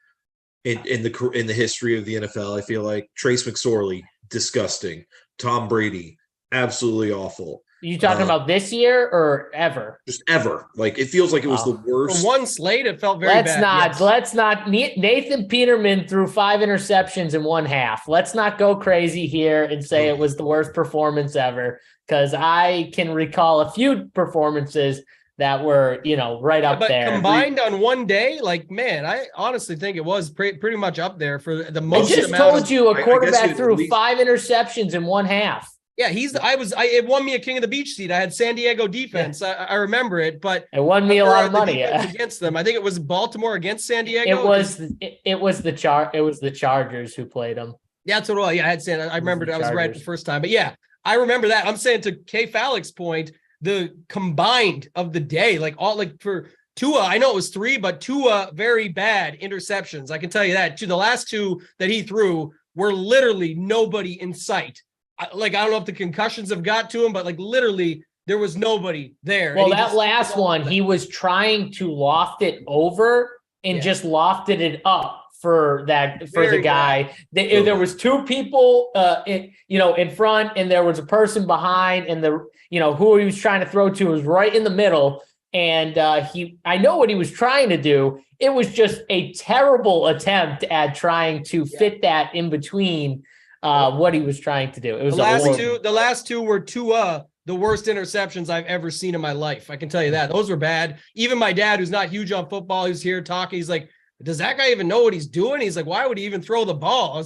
in the history of the NFL? I feel like Trace McSorley, disgusting. Tom Brady, absolutely awful. You talking about this year or ever? Just ever. Like, it feels like it was the worst. For one slate, it felt very bad. Let's not. Nathan Peterman threw 5 interceptions in one half. Let's not go crazy here and say it was the worst performance ever, because I can recall a few performances that were, right up there. Combined on one day, like, man, I honestly think it was pretty much up there for the most. I just told you a quarterback threw 5 interceptions in one half. Yeah, it won me a King of the Beach seat. I had San Diego defense. Yeah. I remember it, but it won me a lot of money against them. I think it was Baltimore against San Diego. It was the Chargers who played them. Yeah, that's what it was. Yeah, I had I remembered. I was right the first time, but yeah, I remember that. I'm saying to KFALIK's point, the combined of the day, for Tua, I know it was 3, but Tua, very bad interceptions. I can tell you that. The last 2 that he threw were literally nobody in sight. I don't know if the concussions have got to him, but literally there was nobody there. Well, that last one, he was trying to loft it over and just lofted it up for the guy. There was 2 people, in front, and there was a person behind, and who he was trying to throw to was right in the middle. And I know what he was trying to do. It was just a terrible attempt at trying to fit that in between. What he was trying to do. It was the last two were the worst interceptions I've ever seen in my life. I can tell you that. Those were bad. Even my dad, who's not huge on football, who's here talking, he's like, does that guy even know what he's doing? He's like, why would he even throw the ball?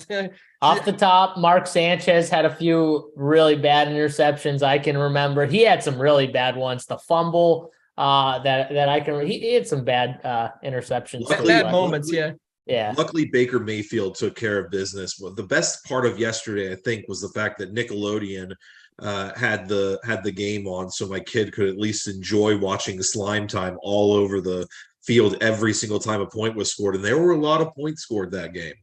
Off the top, Mark Sanchez had a few really bad interceptions I can remember. He had some really bad ones. The fumble that I can he had some bad interceptions. Bad moments, yeah. Yeah. Luckily, Baker Mayfield took care of business. Well, the best part of yesterday, I think, was the fact that Nickelodeon had the game on, so my kid could at least enjoy watching Slime Time all over the field every single time a point was scored, and there were a lot of points scored that game.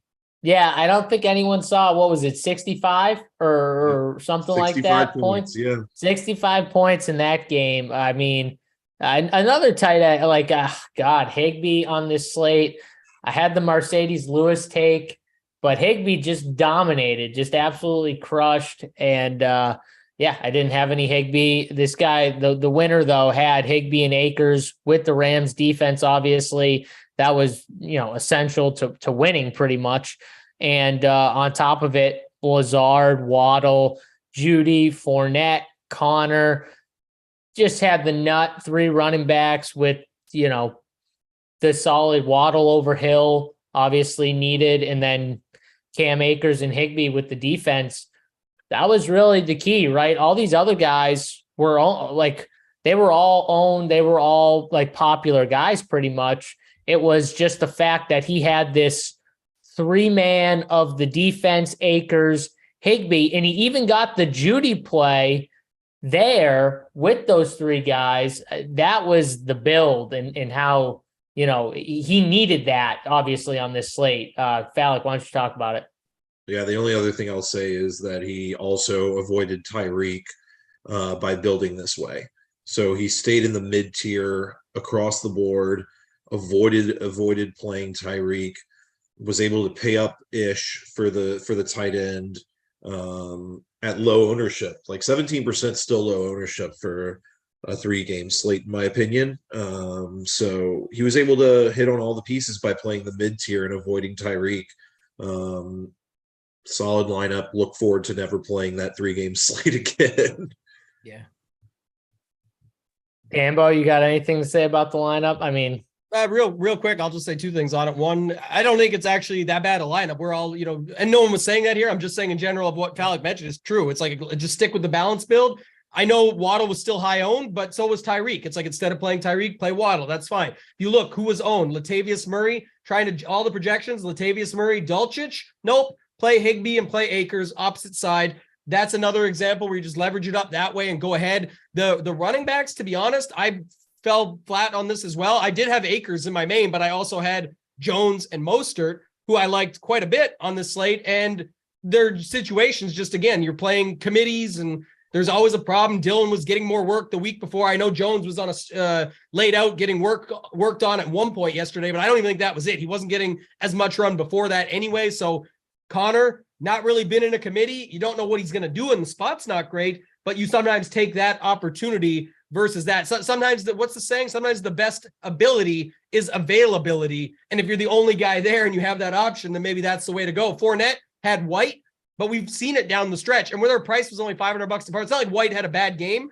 Yeah, I don't think anyone saw, what was it, 65 or something like that? Points, yeah. 65 points in that game. I mean, another tight end, Higbee on this slate. I had the Mercedes Lewis take, but Higbee just dominated, just absolutely crushed. And I didn't have any Higbee. This guy, the winner though, had Higbee and Akers with the Rams defense. Obviously, that was essential to winning pretty much. And on top of it, Lazard, Waddle, Judy, Fournette, Connor, just had the nut 3 running backs with the solid Waddle over Hill, obviously needed, and then Cam Akers and Higbee with the defense. That was really the key, right? All these other guys were all they were all owned. They were all popular guys pretty much. It was just the fact that he had this 3-man of the defense, Akers, Higbee, and he even got the Judy play there with those 3 guys. That was the build and how, he needed that, obviously, on this slate. Falik, why don't you talk about it? Yeah, the only other thing I'll say is that he also avoided Tyreek by building this way. So he stayed in the mid-tier across the board, avoided playing Tyreek, was able to pay up ish for the tight end at low ownership. 17% still low ownership for a 3-game slate, in my opinion. So he was able to hit on all the pieces by playing the mid-tier and avoiding Tyreek. Solid lineup. Look forward to never playing that 3-game slate again. Yeah. Tambo, you got anything to say about the lineup? I mean, real quick, I'll just say 2 things on it. One, I don't think it's actually that bad a lineup. We're all, and no one was saying that here. I'm just saying in general of what Falik mentioned is true. It's just stick with the balance build. I know Waddle was still high owned, but so was Tyreek. It's instead of playing Tyreek, play Waddle. That's fine. You look who was owned. Latavius Murray, all the projections, Latavius Murray, Dulcich. Nope. Play Higbee and play Akers, opposite side. That's another example where you just leverage it up that way and go ahead. The running backs, to be honest, I fell flat on this as well. I did have Akers in my main, but I also had Jones and Mostert, who I liked quite a bit on this slate. And their situations, just again, you're playing committees and there's always a problem. Dylan was getting more work the week before. I know Jones was on a laid out getting worked on at one point yesterday, but I don't even think that was it. He wasn't getting as much run before that anyway. So Connor, not really been in a committee. You don't know what he's going to do, and the spot's not great, but you sometimes take that opportunity versus that. So sometimes what's the saying? Sometimes the best ability is availability. And if you're the only guy there and you have that option, then maybe that's the way to go. Fournette had White, but we've seen it down the stretch. And where their price was only $500 apart, it's not like White had a bad game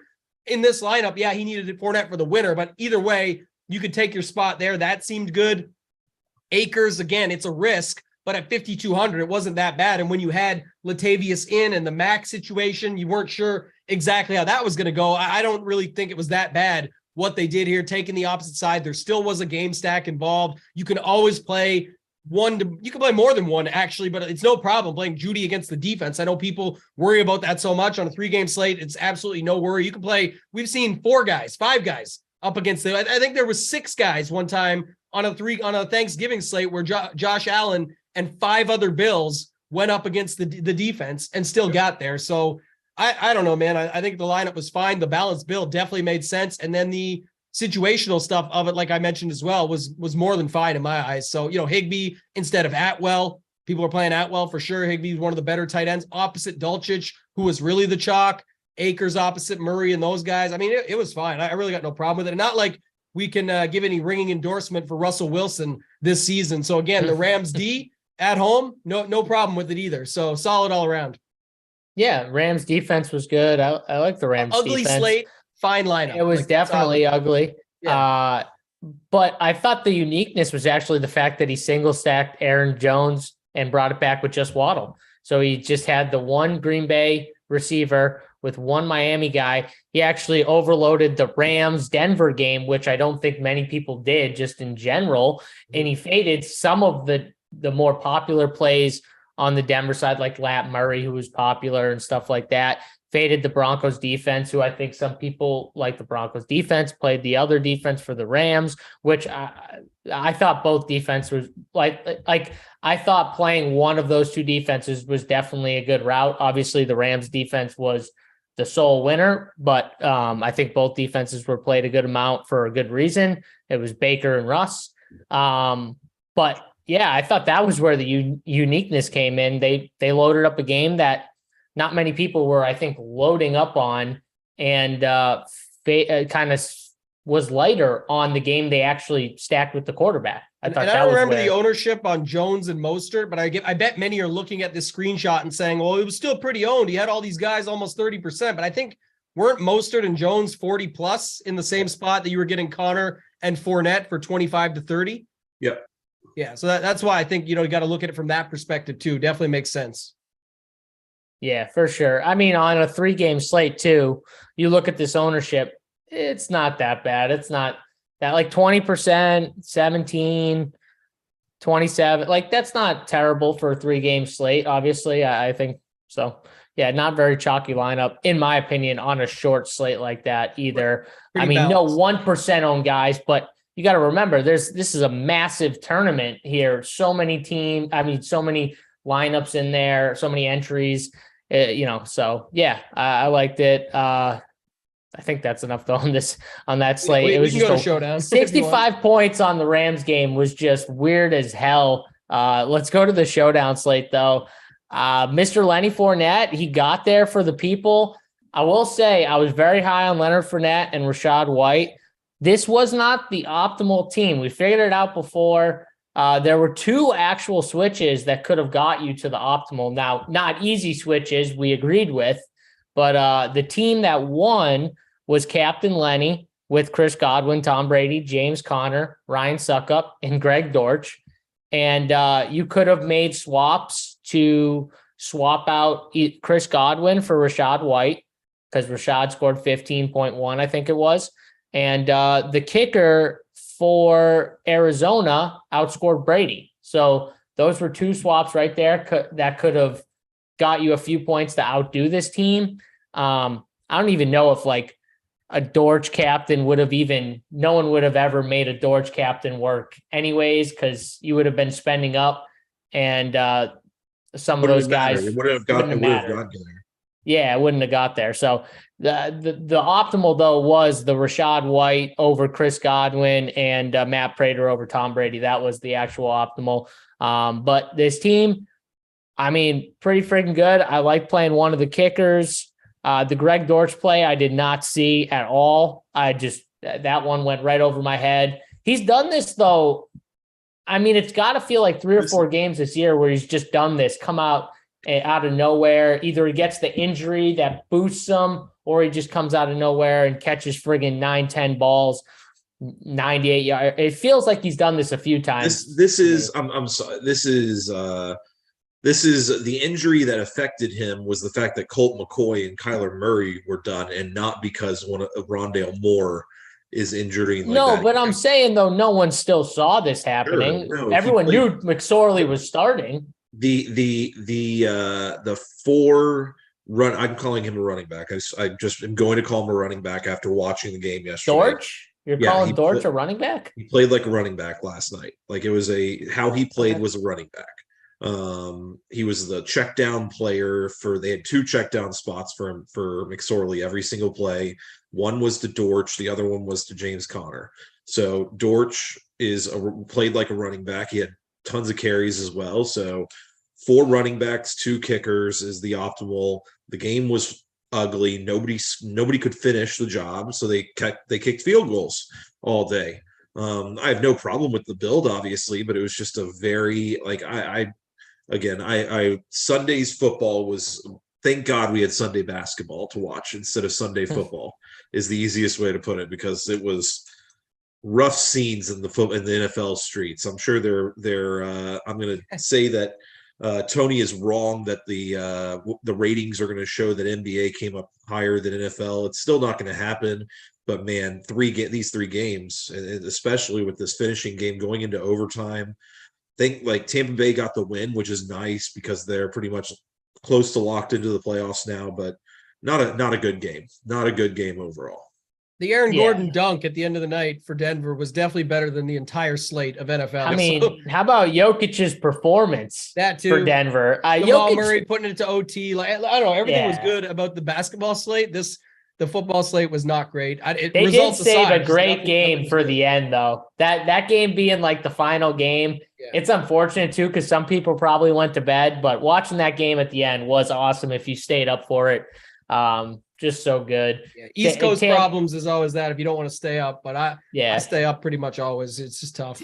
in this lineup. Yeah, he needed Fournette for the winner, but either way, you could take your spot there. That seemed good. Akers, again, it's a risk, but at 5,200, it wasn't that bad. And when you had Latavius in and the Max situation, you weren't sure exactly how that was going to go. I don't really think it was that bad what they did here, taking the opposite side. There still was a game stack involved. You can always play you can play more than one actually, but it's no problem playing Judy against the defense. I know people worry about that so much on a 3-game slate. It's absolutely no worry. You can play, we've seen 5 guys up against them. I think there was 6 guys one time on a Thanksgiving slate where Josh Allen and 5 other Bills went up against the defense and still got there. So I don't know, man. I think the lineup was fine. The balanced build definitely made sense. And then the situational stuff of it, like I mentioned as well, was more than fine in my eyes. So, Higbee instead of Atwell, people are playing Atwell for sure. Higbee's one of the better tight ends opposite Dulcich, who was really the chalk. Akers opposite Murray and those guys. I mean, it was fine. I really got no problem with it. And not like we can give any ringing endorsement for Russell Wilson this season. So again, the Rams D at home, no problem with it either. So solid all around. Yeah, Rams defense was good. I like the Rams ugly defense. Slate, fine lineup. It was definitely ugly. Yeah. But I thought the uniqueness was actually the fact that he single stacked Aaron Jones and brought it back with just Waddle. So he just had the one Green Bay receiver with one Miami guy. He actually overloaded the Rams Denver game, which I don't think many people did just in general. And he faded some of the more popular plays on the Denver side, like Lat Murray, who was popular and stuff like that. Faded the Broncos defense, who I think some people like the Broncos defense, played the other defense for the Rams, which I thought both defense was like I thought playing one of those two defenses was definitely a good route. Obviously, the Rams defense was the sole winner, but I think both defenses were played a good amount for a good reason. It was Baker and Russ. But yeah, I thought that was where the uniqueness came in. They loaded up a game that not many people were, I think, loading up on, and kind of was lighter on the game they actually stacked with the quarterback. I don't remember the ownership on Jones and Mostert, but I bet many are looking at this screenshot and saying, well, it was still pretty owned. He had all these guys almost 30%, but I think weren't Mostert and Jones 40 plus in the same spot that you were getting Connor and Fournette for 25 to 30? Yep. Yeah, so that's why I think, you got to look at it from that perspective too. Definitely makes sense. Yeah, for sure. I mean, on a 3-game slate too, you look at this ownership, it's not that bad. It's not that like 20%, 17, 27. Like that's not terrible for a 3-game slate. Obviously, I think so. Yeah, not very chalky lineup, in my opinion, on a short slate like that either. Pretty balanced. No 1% owned guys, but you got to remember this is a massive tournament here. So many teams, so many lineups in there, so many entries, so yeah, I liked it. I think that's enough though on that slate. It was just a Showdown. 65 points on the Rams game was just weird as hell. Let's go to the Showdown slate though. Mr. Lenny Fournette, he got there for the people. I will say I was very high on Leonard Fournette and Rachaad White. This was not the optimal team. We figured it out before. There were 2 actual switches that could have got you to the optimal. Now, not easy switches, we agreed with, but the team that won was Captain Lenny with Chris Godwin, Tom Brady, James Conner, Ryan Suckup, and Greg Dortch. And you could have made swaps to swap out Chris Godwin for Rachaad White, because Rachaad scored 15.1, I think it was. And the kicker for Arizona outscored Brady. So those were 2 swaps right there that could have got you a few points to outdo this team. I don't even know if like a Dortch captain no one would have ever made a Dortch captain work anyways, because you would have been spending up and some of those guys it would have gotten there. Yeah, it wouldn't have got there. So the optimal though was the Rashad White over Chris Godwin and Matt Prater over Tom Brady. That was the actual optimal. But this team, I mean, pretty freaking good. I like playing one of the kickers. The Greg Dortch play I did not see at all. That one went right over my head. He's done this though. I mean, it's got to feel like 3 or 4 games this year where he's just done this, come out of nowhere. Either he gets the injury that boosts him, or he just comes out of nowhere and catches friggin' 9-10 balls, 98 yards. It feels like he's done this a few times. This is I'm sorry. This is the injury that affected him was the fact that Colt McCoy and Kyler Murray were done, and not because one of Rondale Moore is injuring. I'm saying though, no one still saw this happening. Sure, everyone knew McSorley was starting. The 4 run. I'm calling him a running back. I just am going to call him a running back after watching the game yesterday. Dortch? You're calling Dortch a running back? He played like a running back last night. Like it was how he played was a running back. He was the check down player they had 2 check down spots for McSorley every single play. One was to Dortch, the other one was to James Conner. So Dortch played like a running back. He had tons of carries as well. So 4 running backs, 2 kickers is the optimal. The game was ugly. Nobody could finish the job, so they kicked field goals all day. I have no problem with the build, obviously, but it was just a very Sunday's football was. Thank God we had Sunday basketball to watch instead of Sunday football is the easiest way to put it, because it was rough scenes in the NFL streets. I'm sure I'm going to say that Tony is wrong that the ratings are going to show that NBA came up higher than NFL. It's still not going to happen. But man, these 3 games, and especially with this finishing game going into overtime, think like Tampa Bay got the win, which is nice because they're pretty much close to locked into the playoffs now, but not a good game. Not a good game overall. The Aaron Gordon dunk at the end of the night for Denver was definitely better than the entire slate of NFL. I mean, how about Jokic's performance that too for Denver? Jamal Murray putting it to OT. Like, I don't know. Everything was good about the basketball slate. The football slate was not great. They did save a great game for the end, though. That game being like the final game, it's unfortunate too, because some people probably went to bed, but watching that game at the end was awesome if you stayed up for it. Just so good. Yeah. East Coast problems is always that if you don't want to stay up, but I stay up pretty much always. It's just tough.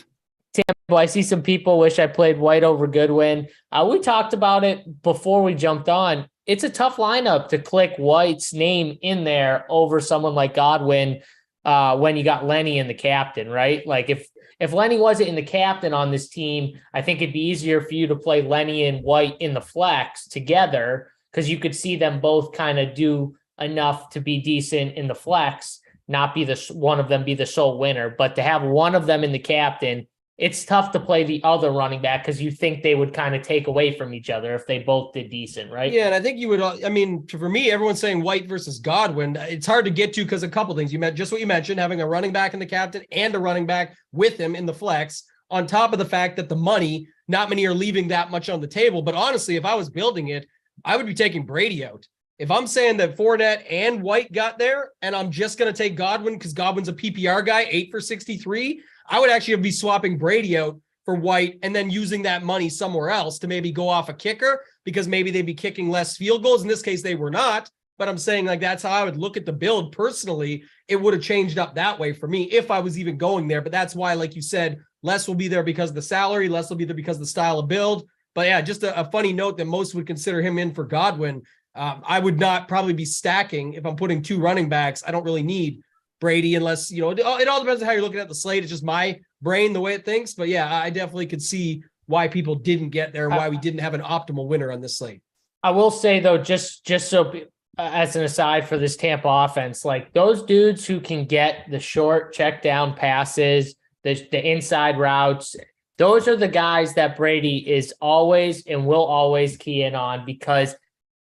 Tampa, I see some people wish I played White over Goodwin. We talked about it before we jumped on. It's a tough lineup to click White's name in there over someone like Godwin when you got Lenny in the captain, right? Like if Lenny wasn't in the captain on this team, I think it'd be easier for you to play Lenny and White in the flex together, because you could see them both kind of do enough to be decent in the flex, not be one of them be the sole winner. But to have one of them in the captain, it's tough to play the other running back because you think they would kind of take away from each other if they both did decent, right? Yeah, and I think you would. I mean, for me, everyone's saying White versus Godwin. It's hard to get to because a couple things. You meant just what you mentioned, having a running back in the captain and a running back with him in the flex, on top of the fact that the money, not many are leaving that much on the table. But honestly, if I was building it, I would be taking Brady out. If I'm saying that Fournette and White got there, and I'm just going to take Godwin because Godwin's a PPR guy, 8 for 63, I would actually be swapping Brady out for White and then using that money somewhere else to maybe go off a kicker, because maybe they'd be kicking less field goals. In this case, they were not. But I'm saying like that's how I would look at the build personally. It would have changed up that way for me if I was even going there. But that's why, like you said, less will be there because of the salary, less will be there because of the style of build. But yeah, just a funny note that most would consider him in for Godwin. I would not probably be stacking if I'm putting 2 running backs. I don't really need Brady unless, it all depends on how you're looking at the slate. It's just my brain, the way it thinks. But yeah, I definitely could see why people didn't get there and why we didn't have an optimal winner on this slate. I will say though, just so as an aside for this Tampa offense, like those dudes who can get the short check down passes, the inside routes, those are the guys that Brady is always and will always key in on, because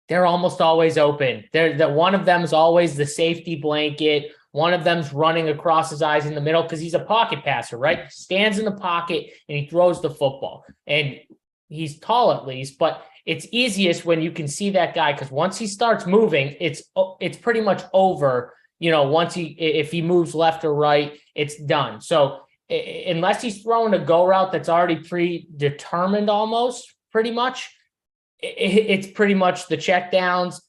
they're almost always open. One of them is always the safety blanket. One of them's running across his eyes in the middle because he's a pocket passer, right? Stands in the pocket and he throws the football. And he's tall at least, but it's easiest when you can see that guy, because once he starts moving, it's pretty much over. If he moves left or right, it's done. So unless he's throwing a go route that's already predetermined, almost pretty much, it's pretty much the check downs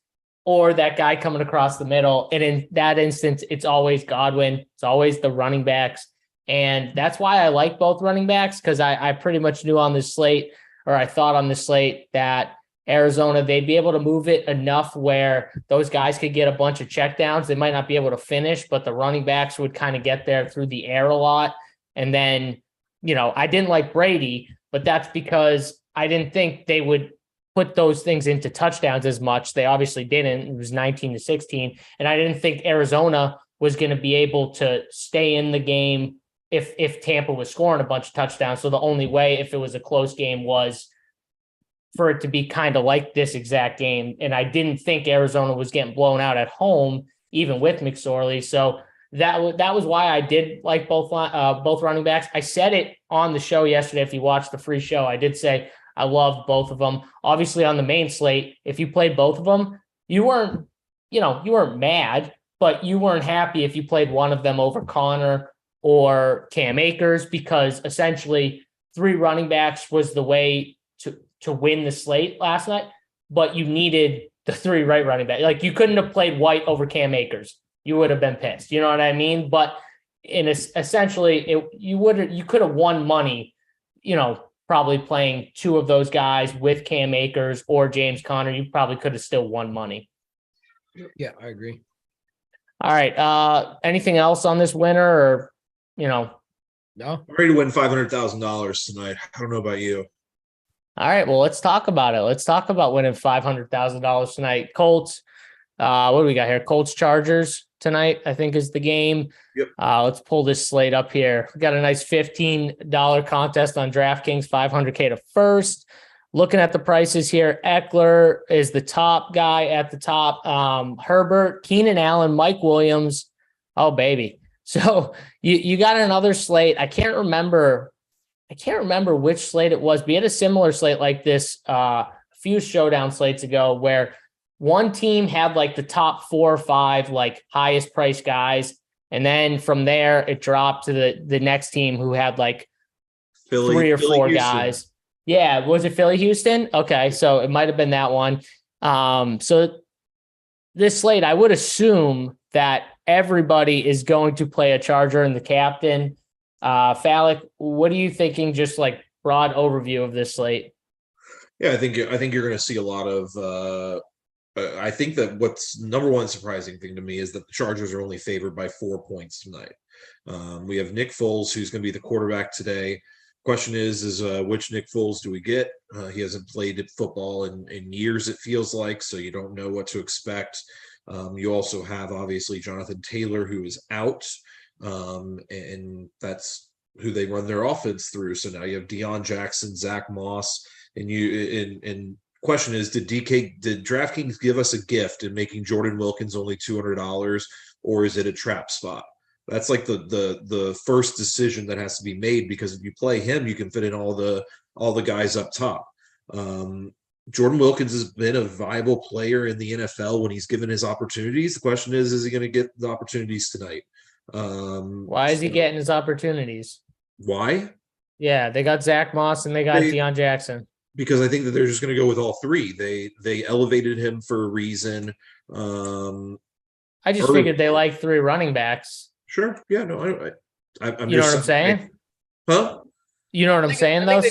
or that guy coming across the middle. And in that instance, it's always Godwin. It's always the running backs. And that's why I like both running backs, because I pretty much knew on this slate, or I thought on this slate, that Arizona, they'd be able to move it enough where those guys could get a bunch of checkdowns. They might not be able to finish, but the running backs would kind of get there through the air a lot. And then, I didn't like Brady, but that's because I didn't think they would put those things into touchdowns as much. They obviously didn't. It was 19-16. And I didn't think Arizona was going to be able to stay in the game if Tampa was scoring a bunch of touchdowns. So the only way, if it was a close game, was for it to be kind of like this exact game. And I didn't think Arizona was getting blown out at home, even with McSorley. So that was why I did like both running backs. I said it on the show yesterday. If you watched the free show, I did say I loved both of them. Obviously on the main slate, if you played both of them, you weren't mad, but you weren't happy if you played one of them over Connor or Cam Akers, because essentially 3 running backs was the way to win the slate last night, but you needed the 3 right running backs. Like, you couldn't have played White over Cam Akers. You would have been pissed. You know what I mean? But essentially, you could have won money, probably playing 2 of those guys with Cam Akers or James Conner. You probably could have still won money. Yeah, I agree. All right. Anything else on this winner, or, No. I'm ready to win $500,000 tonight. I don't know about you. All right, well, let's talk about it. Let's talk about winning $500,000 tonight. Colts, what do we got here? Colts Chargers tonight, I think, is the game. Yep. Let's pull this slate up here. We got a nice $15 contest on DraftKings, $500K to first. Looking at the prices here, Eckler is the top guy at the top. Herbert, Keenan Allen, Mike Williams. Oh, baby. So you got another slate. I can't remember which slate it was. We had a similar slate like this a few Showdown slates ago, where one team had like the top 4 or 5 like highest priced guys, and then from there it dropped to the next team who had like Philly, 3 or 4 Houston. guys. Yeah, was it Philly Houston? Okay, so it might have been that one. So this slate, I would assume that everybody is going to play a Charger and the captain. Falik, what are you thinking? Just like broad overview of this slate. Yeah, I think you're going to see a lot of. I think that what's number one surprising thing to me is that the Chargers are only favored by 4 points tonight. We have Nick Foles, who's going to be the quarterback today. Question is which Nick Foles do we get? He hasn't played football in years, it feels like, so you don't know what to expect. You also have, obviously, Jonathan Taylor, who is out, and that's who they run their offense through. So now you have Deion Jackson, Zach Moss, and question is, did DraftKings give us a gift in making Jordan Wilkins only $200, or is it a trap spot? That's like the first decision that has to be made, because if you play him, you can fit in all the guys up top. Jordan Wilkins has been a viable player in the NFL when he's given his opportunities. The question is he going to get the opportunities tonight? Why is he getting his opportunities? Why? Yeah, they got Zach Moss and they got Deion Jackson. Because I think that they're just going to go with all 3. They elevated him for a reason. I just figured they like 3 running backs. Sure. Yeah. No. I'm you know what I'm saying? Huh? You know what I'm saying, though?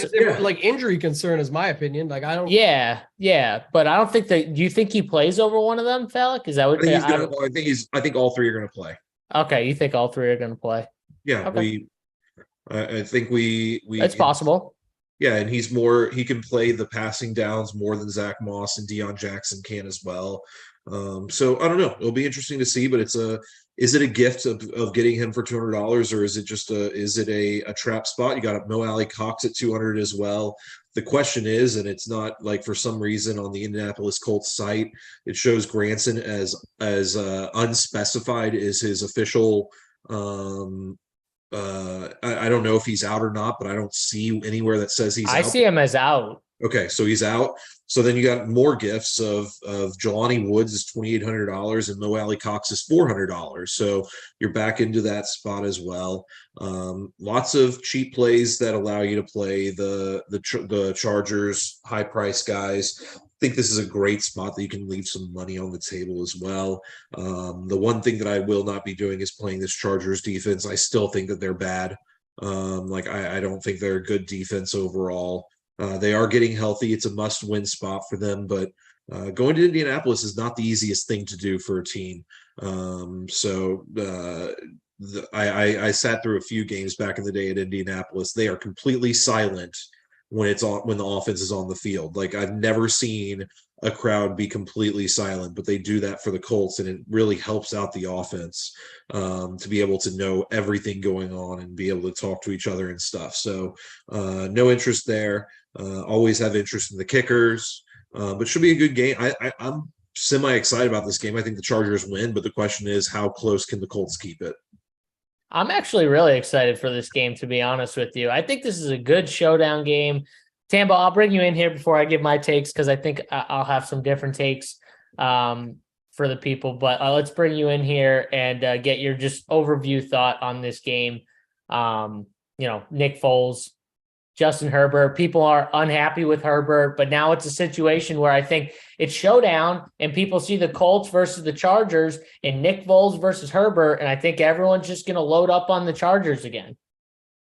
Like, injury concern is my opinion. Like, I don't. Yeah, but I don't think that. Do you think he plays over one of them, Falik? Is that what? I think all 3 are going to play. Okay, you think all 3 are going to play? Yeah, okay. I think we. It's possible. Yeah, and he can play the passing downs more than Zach Moss and Deion Jackson can as well. So I don't know. It'll be interesting to see, but is it a gift of getting him for $200, or is it just a trap spot? You got Mo Alley Cox at $200 as well. The question is, and it's not like for some reason on the Indianapolis Colts site, it shows Granson as unspecified is his official. I don't know if he's out or not, but I don't see anywhere that says he's out. I see him as out. Okay, so he's out. So then you got more gifts of Jelani Woods is $2,800 and Mo Alley Cox is $400. So you're back into that spot as well. Lots of cheap plays that allow you to play the Chargers high price guys. I think this is a great spot that you can leave some money on the table as well. The one thing that I will not be doing is playing this Chargers defense. I still think that they're bad. I don't think they're a good defense overall. They are getting healthy. It's a must-win spot for them, but going to Indianapolis is not the easiest thing to do for a team. I sat through a few games back in the day at Indianapolis. They are completely silent when the offense is on the field. Like, I've never seen a crowd be completely silent, but they do that for the Colts, and it really helps out the offense to be able to know everything going on and be able to talk to each other and stuff. So no interest there. Always have interest in the kickers, but should be a good game. I'm semi-excited about this game. I think the Chargers win, but the question is, how close can the Colts keep it? I'm actually really excited for this game, to be honest with you. I think this is a good showdown game. Tambo, I'll bring you in here before I give my takes, because I think I'll have some different takes for the people. But let's bring you in here and get your just overview thought on this game. Nick Foles, Justin Herbert. People are unhappy with Herbert, but now it's a situation where I think it's showdown and people see the Colts versus the Chargers and Nick Foles versus Herbert. And I think everyone's just going to load up on the Chargers again.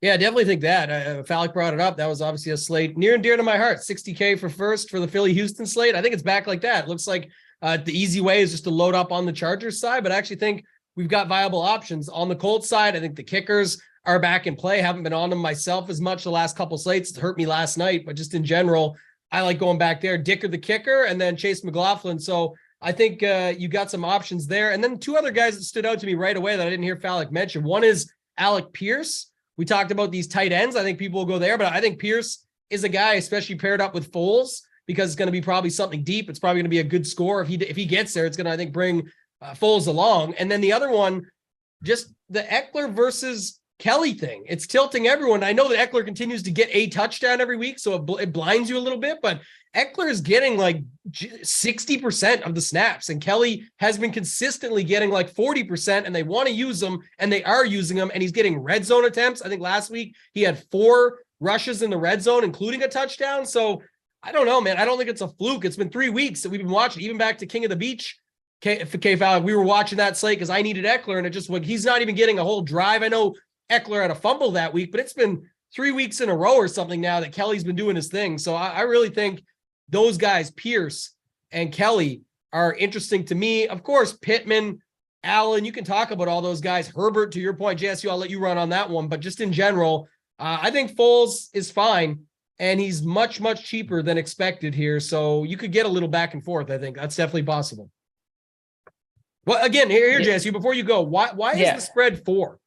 Yeah, I definitely think that. Falik brought it up. That was obviously a slate near and dear to my heart. $60K for first for the Philly-Houston slate. I think it's back like that. It looks like the easy way is just to load up on the Chargers side, but I actually think we've got viable options. On the Colts side, I think the kickers are back in play. Haven't been on them myself as much the last couple slates. It hurt me last night, but just in general, I like going back there. Dicker the kicker, and then Chase McLaughlin. So I think you got some options there. And then two other guys that stood out to me right away that I didn't hear Falik mention. One is Alec Pierce. We talked about these tight ends. I think people will go there, but I think Pierce is a guy, especially paired up with Foles, because it's going to be probably something deep. It's probably going to be a good score. If he gets there, it's going to, I think, bring Foles along. And then the other one, just the Eckler versus Kelly thing. It's tilting everyone. I know that Eckler continues to get a touchdown every week, so it blinds you a little bit, but Eckler is getting like 60% of the snaps, and Kelly has been consistently getting like 40%, and they want to use him, and they are using him, and he's getting red zone attempts. I think last week he had 4 rushes in the red zone, including a touchdown. So I don't know, man. I don't think it's a fluke. It's been 3 weeks that we've been watching, even back to King of the Beach. KFALIK, we were watching that slate because I needed Eckler, and it just, he's not even getting a whole drive. I know Eckler had a fumble that week, but it's been 3 weeks in a row or something now that Kelly's been doing his thing. So I really think those guys, Pierce and Kelly, are interesting to me. Of course, Pittman, Allen, you can talk about all those guys. Herbert, to your point, JSU, I'll let you run on that one. But just in general, I think Foles is fine, and he's much, much cheaper than expected here. So you could get a little back and forth. I think that's definitely possible. Well, again, here, JSU, before you go, why is the spread 4?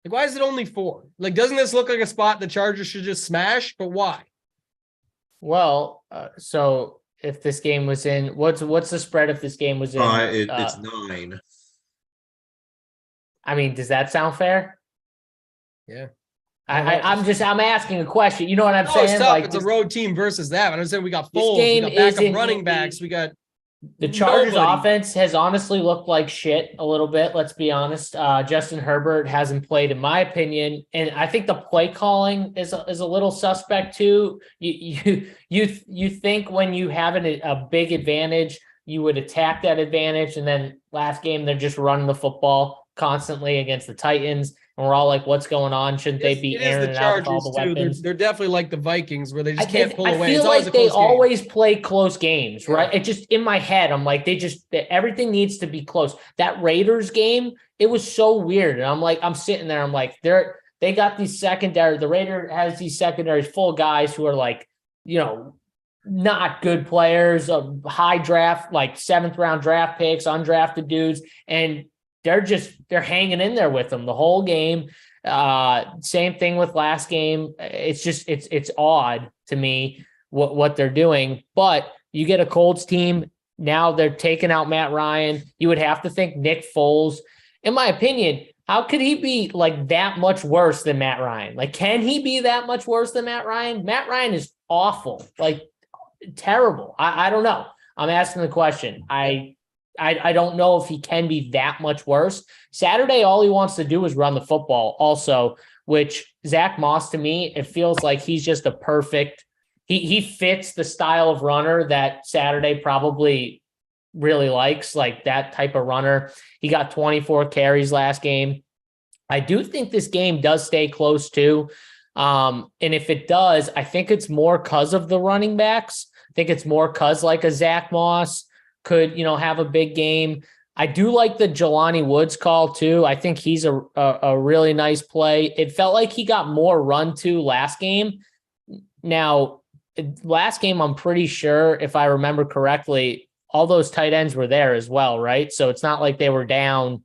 Like, why is it only 4? Like, doesn't this look like a spot the Chargers should just smash? But why? Well, so if this game was in, what's the spread if this game was in? It's 9. I mean, does that sound fair? Yeah. I'm asking a question. You know what I'm saying? It's tough. Like, it's a road team versus that. I'm saying we got Foles, we got backup running backs, we got the Chargers offense has honestly looked like shit a little bit. Let's be honest. Justin Herbert hasn't played, in my opinion, and I think the play calling is a little suspect too. You think when you have a big advantage, you would attack that advantage, and then last game they're just running the football constantly against the Titans. And we're all like, what's going on? Shouldn't they be airing it out with all the weapons? They're definitely like the Vikings where they just can't pull away. I feel like they always play close games, right? It just, in my head, I'm like, everything needs to be close. That Raiders game, it was so weird. And I'm sitting there, I'm like, they got these secondary, the Raider has these secondaries full of guys who are like, not good players, high draft, like 7th round draft picks, undrafted dudes. And they're hanging in there with them the whole game. Same thing with last game. It's just, it's odd to me what they're doing, but you get a Colts team. Now they're taking out Matt Ryan. You would have to think Nick Foles, in my opinion, how could he be like that much worse than Matt Ryan? Like, can he be that much worse than Matt Ryan? Matt Ryan is awful. Like, terrible. I don't know. I'm asking the question. I don't know if he can be that much worse. Saturday, all he wants to do is run the football also, which Zach Moss, to me, it feels like he's just a perfect, he fits the style of runner that Saturday probably really likes, like that type of runner. He got 24 carries last game. I do think this game does stay close too. And if it does, I think it's more because of the running backs. I think it's more because like a Zach Moss could, have a big game. I do like the Jelani Woods call too. I think he's a really nice play. It felt like he got more run to last game. Now, last game, I'm pretty sure, if I remember correctly, all those tight ends were there as well, right? So it's not like they were down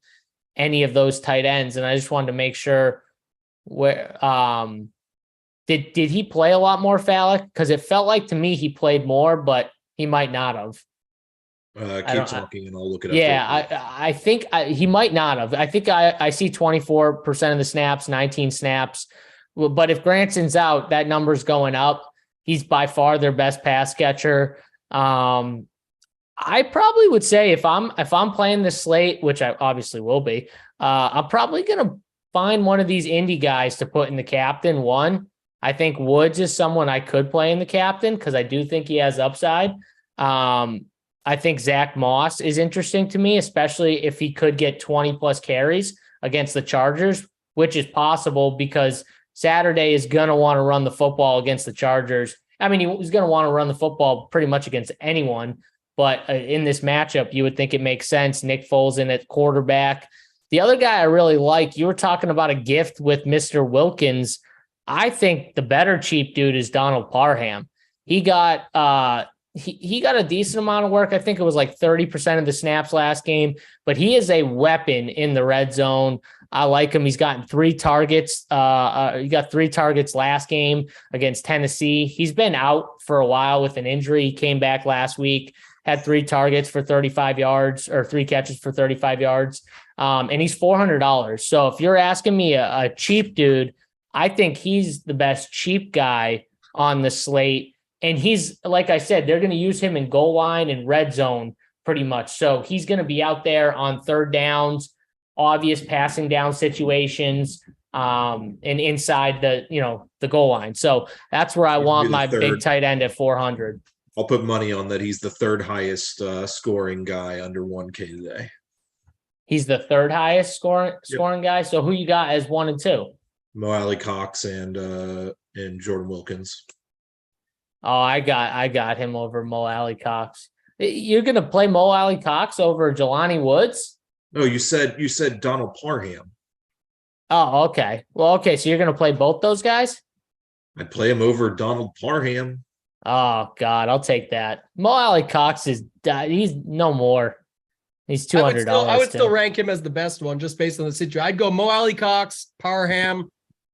any of those tight ends. And I just wanted to make sure where did he play a lot more, Falik? Because it felt like to me he played more, but he might not have. Keep talking and I'll look it up. Yeah, I think he might not have. I think I see 24% of the snaps, 19 snaps. But if Granson's out, that number's going up. He's by far their best pass catcher. I probably would say if I'm playing this slate, which I obviously will be, I'm probably going to find one of these indie guys to put in the captain one. I think Woods is someone I could play in the captain because I do think he has upside. I think Zach Moss is interesting to me, especially if he could get 20 plus carries against the Chargers, which is possible because Saturday is going to want to run the football against the Chargers. I mean, he's going to want to run the football pretty much against anyone. But in this matchup, you would think it makes sense. Nick Foles in at quarterback. The other guy I really like, you were talking about a gift with Mr. Wilkins. I think the better cheap dude is Donald Parham. He got he got a decent amount of work. I think it was like 30% of the snaps last game, but he is a weapon in the red zone. I like him. He's gotten 3 targets. He got 3 targets last game against Tennessee. He's been out for a while with an injury. He came back last week, had 3 targets for 35 yards or 3 catches for 35 yards. And he's $400. So if you're asking me a cheap dude, I think he's the best cheap guy on the slate. And he's, like I said, they're going to use him in goal line and red zone pretty much. So he's going to be out there on third downs, obvious passing down situations, and inside the goal line. So that's where I want my big tight end at 400. I'll put money on that. He's the third highest scoring guy under 1K today. He's the third highest scoring guy. So who you got as 1 and 2? Mo Alley Cox and Jordan Wilkins. Oh, I got him over Mo Alley Cox. You're gonna play Mo Alley Cox over Jelani Woods? No, you said Donald Parham. Oh, okay. Well, okay. So you're gonna play both those guys? I'd play him over Donald Parham. Oh God, I'll take that. Mo Alley Cox he's no more. He's $200. I would still rank him as the best one just based on the situation. I'd go Mo Alley Cox, Parham,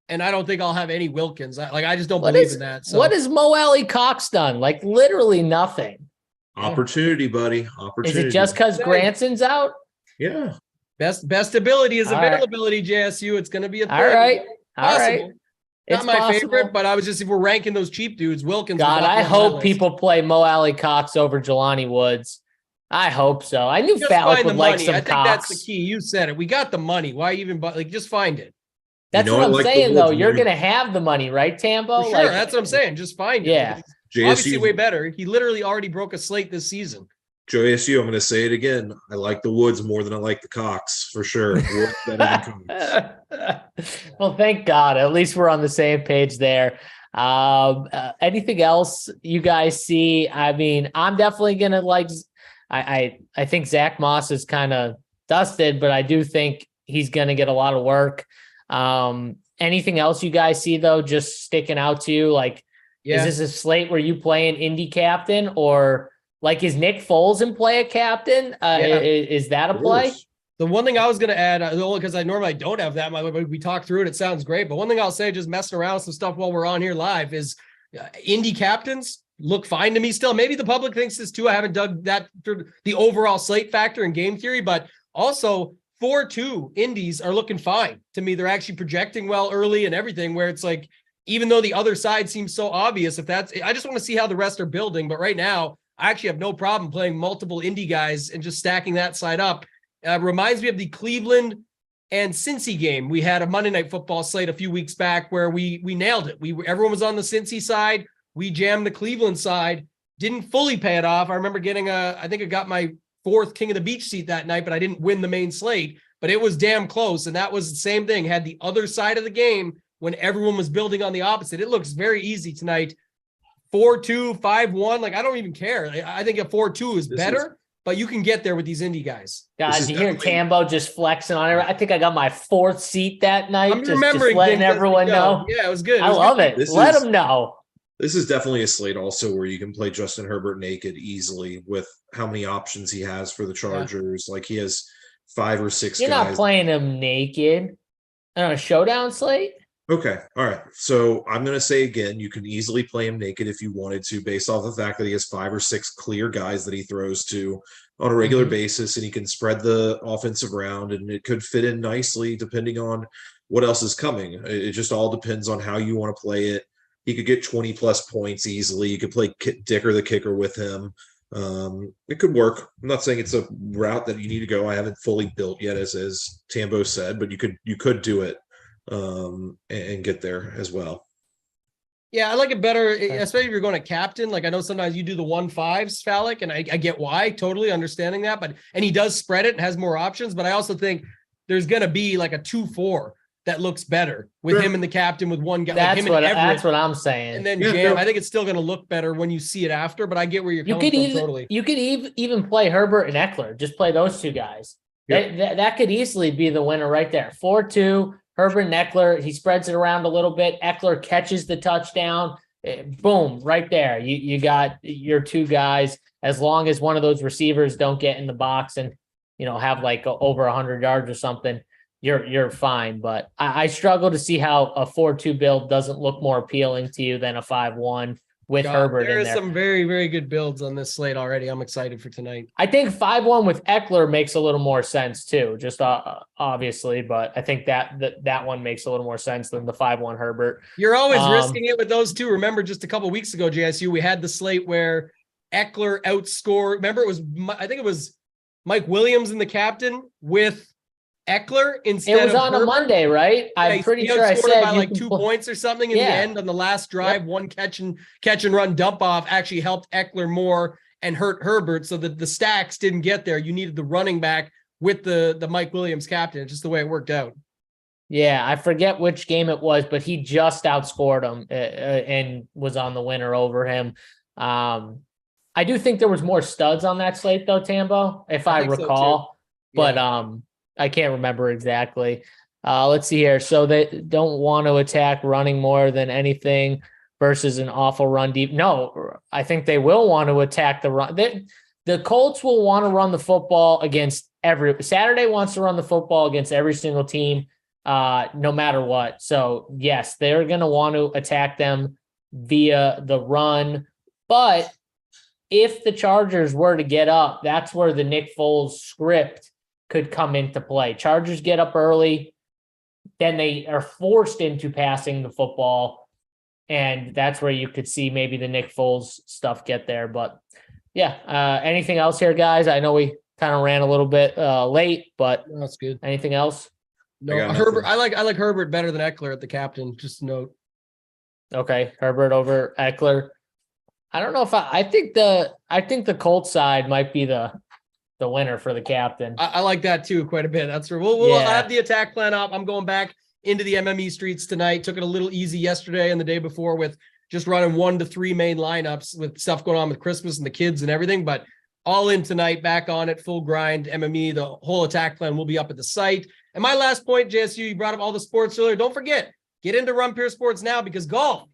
and I don't think I'll have any Wilkins. I just don't believe in that. So. What has Mo Alley Cox done? Like literally nothing. Opportunity, buddy. Opportunity. Is it just because Granson's out? Yeah. Best ability is availability, JSU. It's going to be a third. All right. Possible. It's not my possible. favorite, but I was just, if we're ranking those cheap dudes, Wilkins. God, I hope people play Mo Alley Cox over Jelani Woods. I hope so. I knew Falik would like some Cox. I think that's the key. You said it. We got the money. Why even, just find it. That's what I'm saying, though. You're going to have the money, right, Tambo? For sure. That's what I'm saying. Just find it. Yeah. Obviously way better. He literally already broke a slate this season. JSU, I'm going to say it again. I like the Woods more than I like the Cox, for sure. Well, thank God. At least we're on the same page there. Anything else you guys see? I mean, I'm definitely going to I think Zach Moss is kind of dusted, but I do think he's going to get a lot of work. Anything else you guys see, though, just sticking out to you? Is this a slate where you play an indie captain, or is Nick Foles in play a captain? Is that a play? The one thing I was going to add, only because I normally don't have that, we talked through it. It sounds great. But one thing I'll say, just messing around with some stuff while we're on here live, is indie captains look fine to me still. Maybe the public thinks this too. I haven't dug that through the overall slate factor and game theory, but also 4-2 indies are looking fine to me. They're actually projecting well early and everything, where it's even though the other side seems so obvious, I just want to see how the rest are building. But right now, I actually have no problem playing multiple Indy guys and just stacking that side up. Reminds me of the Cleveland and Cincy game. We had a Monday Night Football slate a few weeks back where we nailed it. Everyone was on the Cincy side. We jammed the Cleveland side. Didn't fully pay it off. I remember I think I got my 4th King of the Beach seat that night, but I didn't win the main slate. But it was damn close, and that was the same thing. Had the other side of the game when everyone was building on the opposite. It looks very easy tonight. 4-2, 5-1. Like, I don't even care. I think a 4-2 is better, but you can get there with these Indy guys. Guys, you hear Tambo just flexing on it. I think I got my 4th seat that night. I'm remembering, just letting everyone know. Yeah, it was good. I love it. Let them know. This is definitely a slate also where you can play Justin Herbert naked easily with how many options he has for the Chargers. Yeah. Like, he has 5 or 6 You're guys. not playing him naked on a showdown slate? Okay. All right. So I'm going to say again, you can easily play him naked if you wanted to, based off the fact that he has 5 or 6 clear guys that he throws to on a regular basis, and he can spread the offensive around, and it could fit in nicely depending on what else is coming. It just all depends on how you want to play it. He could get 20 plus points easily. You could play Dicker the kicker with him. It could work. I'm not saying it's a route that you need to go. I haven't fully built yet, as Tambo said, but you could do it and get there as well. Yeah, I like it better, especially if you're going to captain. Like, I know sometimes you do the 1-5s, Falik, and I get why, totally understanding that. And he does spread it and has more options. But I also think there's going to be like a 2-4 that looks better with him and the captain with one guy. That's, like him that's what I'm saying. And then Jam, I think it's still going to look better when you see it after. But I get where you're coming from totally. You could even play Herbert and Eckler. Just play those 2 guys. Yeah. That could easily be the winner right there. 4-2. Herbert and Eckler, he spreads it around a little bit. Eckler catches the touchdown. Boom, right there. You got your 2 guys. As long as one of those receivers don't get in the box and, have like over 100 yards or something, you're fine. But I struggle to see how a 4-2 build doesn't look more appealing to you than a 5-1 with Herbert in there. There are some very, very good builds on this slate already. I'm excited for tonight. I think 5-1 with Eckler makes a little more sense too, just obviously, but I think that one makes a little more sense than the 5-1 Herbert. You're always risking it with those 2. Remember, just a couple of weeks ago, JSU, we had the slate where Eckler outscored. Remember, I think it was Mike Williams in the captain with Eckler instead of It was on Herbert. A Monday, right? I'm pretty sure I said by like 2 points or something in the end on the last drive. One catch and run dump off actually helped Eckler more and hurt Herbert, so that the stacks didn't get there. You needed the running back with the Mike Williams captain. It's just the way it worked out. Yeah, I forget which game it was, but he just outscored him and was on the winner over him. I do think there was more studs on that slate though, Tambo, if I recall, but I can't remember exactly. Let's see here. So they don't want to attack running more than anything versus an awful run deep. No, I think they will want to attack the run. The Colts will want to run the football against Saturday wants to run the football against every single team, no matter what. So yes, they're going to want to attack them via the run. But if the Chargers were to get up, that's where the Nick Foles script could come into play. Chargers get up early, then they are forced into passing the football, and that's where you could see maybe the Nick Foles stuff get there. But yeah, anything else here, guys? I know we kind of ran a little bit late, but that's good. Anything else? No, Herbert. I like Herbert better than Eckler at the captain. Just a note. Okay, Herbert over Eckler. I don't know if I think the Colts side might be the winner for the captain. I like that too quite a bit. That's where we'll have the attack plan up. I'm going back into the MME streets tonight. Took it a little easy yesterday and the day before with just running 1 to 3 main lineups with stuff going on with Christmas and the kids and everything. But all in tonight, back on it, full grind, MME. The whole attack plan will be up at the site. And my last point, JSU, you brought up all the sports earlier. Don't forget, get into Run Pure Sports now because golf,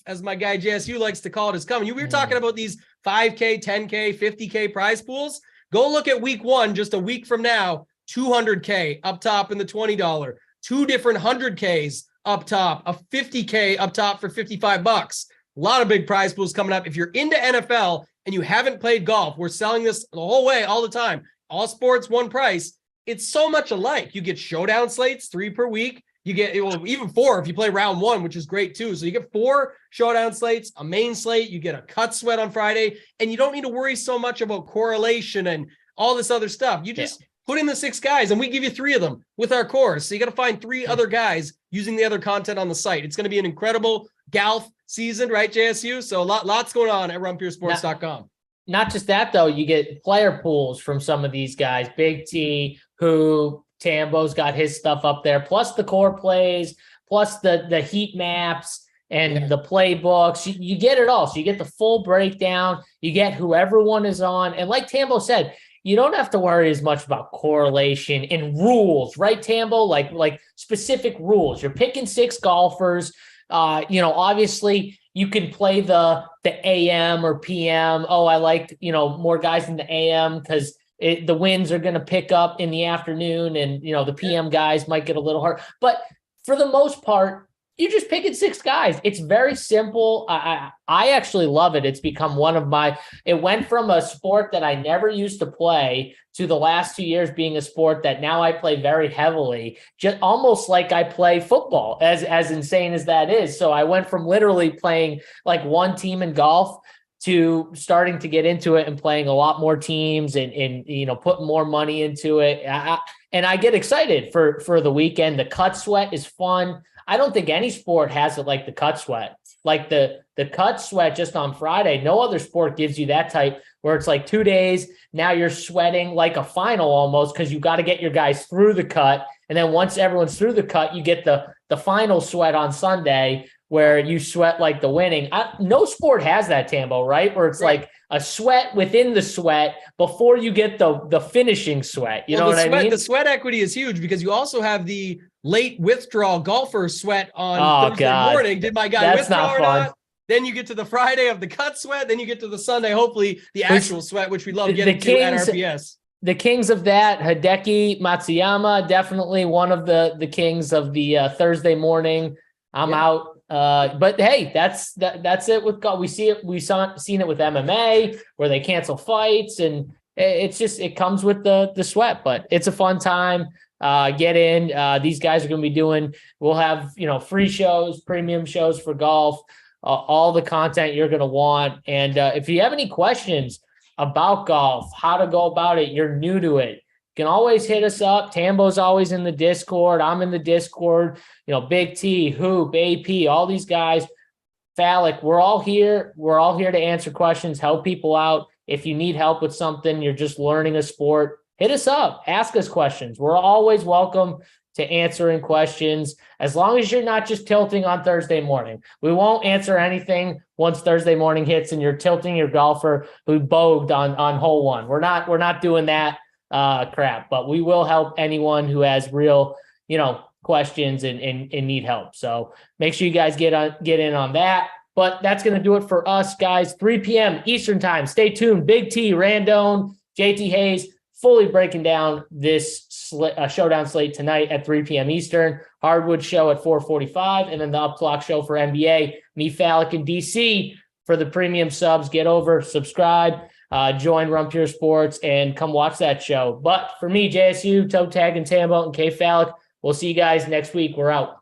as my guy JSU likes to call it, is coming. We were talking about these 5K, 10K, 50K prize pools. Go look at week 1, just a week from now, 200K up top in the $20, 2 different 100Ks up top, a 50K up top for $55. A lot of big prize pools coming up. If you're into NFL and you haven't played golf, we're selling this the whole way, all the time. All sports, one price. It's so much alike. You get showdown slates, 3 per week. You get even 4 if you play round 1, which is great too. So you get 4 showdown slates, a main slate, you get a cut sweat on Friday, and you don't need to worry so much about correlation and all this other stuff. You just put in the 6 guys, and we give you 3 of them with our course. So you got to find 3 other guys using the other content on the site. It's going to be an incredible golf season, right, JSU? So lots going on at runpuresports.com. Not just that, though. You get player pools from some of these guys. BigT, who Tambo's got his stuff up there, plus the core plays, plus the heat maps and the playbooks. You get it all. So you get the full breakdown. You get who everyone is on. And like Tambo said, you don't have to worry as much about correlation and rules, right, Tambo? Like specific rules. You're picking 6 golfers. Obviously you can play the AM or PM. Oh, I like, more guys in the AM because the winds are going to pick up in the afternoon, and, the PM guys might get a little hard. But for the most part, you're just picking 6 guys. It's very simple. I actually love it. It's become it went from a sport that I never used to play to the last 2 years being a sport that now I play very heavily, just almost like I play football, as insane as that is. So I went from literally playing like 1 team in golf to starting to get into it and playing a lot more teams and putting more money into it. And I get excited for the weekend. The cut sweat is fun. I don't think any sport has it like the cut sweat. Like the cut sweat just on Friday, no other sport gives you that type where it's like 2 days. Now you're sweating like a final almost, because you got to get your guys through the cut. And then once everyone's through the cut, you get the final sweat on Sunday where you sweat like the winning. No sport has that, Tambo, right? Where it's like a sweat within the sweat before you get the finishing sweat. You know what I mean? The sweat equity is huge because you also have the late withdrawal golfer sweat on Thursday morning. Did my guy withdraw or not? Then you get to the Friday of the cut sweat. Then you get to the Sunday, hopefully the actual sweat, which we love getting to at RPS. The kings of that, Hideki Matsuyama, definitely one of the kings of the Thursday morning. I'm out. But hey, that's it with golf. We see it. Seen it with MMA where they cancel fights, and it comes with the sweat. But it's a fun time. Get in. These guys are going to be we'll have free shows, premium shows for golf, all the content you're going to want. And if you have any questions about golf, how to go about it, you're new to it, you can always hit us up. Tambo's always in the Discord. I'm in the Discord. BigT, Hoop, AP, all these guys, Falik, we're all here. We're all here to answer questions, help people out. If you need help with something, you're just learning a sport, hit us up, ask us questions. We're always welcome to answering questions, as long as you're not just tilting on Thursday morning. We won't answer anything once Thursday morning hits and you're tilting your golfer who boged on hole 1. We're not doing that crap, but we will help anyone who has real, questions and need help. So make sure you guys get in on that. But that's going to do it for us, guys. 3 p.m. Eastern time. Stay tuned. BigT, Randone, JT Hayes, fully breaking down this showdown slate tonight at 3 p.m. Eastern. Hardwood show at 4:45, and then the Up Clock show for NBA. Me, Falik, and DC for the premium subs. Get over, subscribe, join Run Pure Sports, and come watch that show. But for me, JSU, Toe Tag, and Tambo, and KFALIK, we'll see you guys next week. We're out.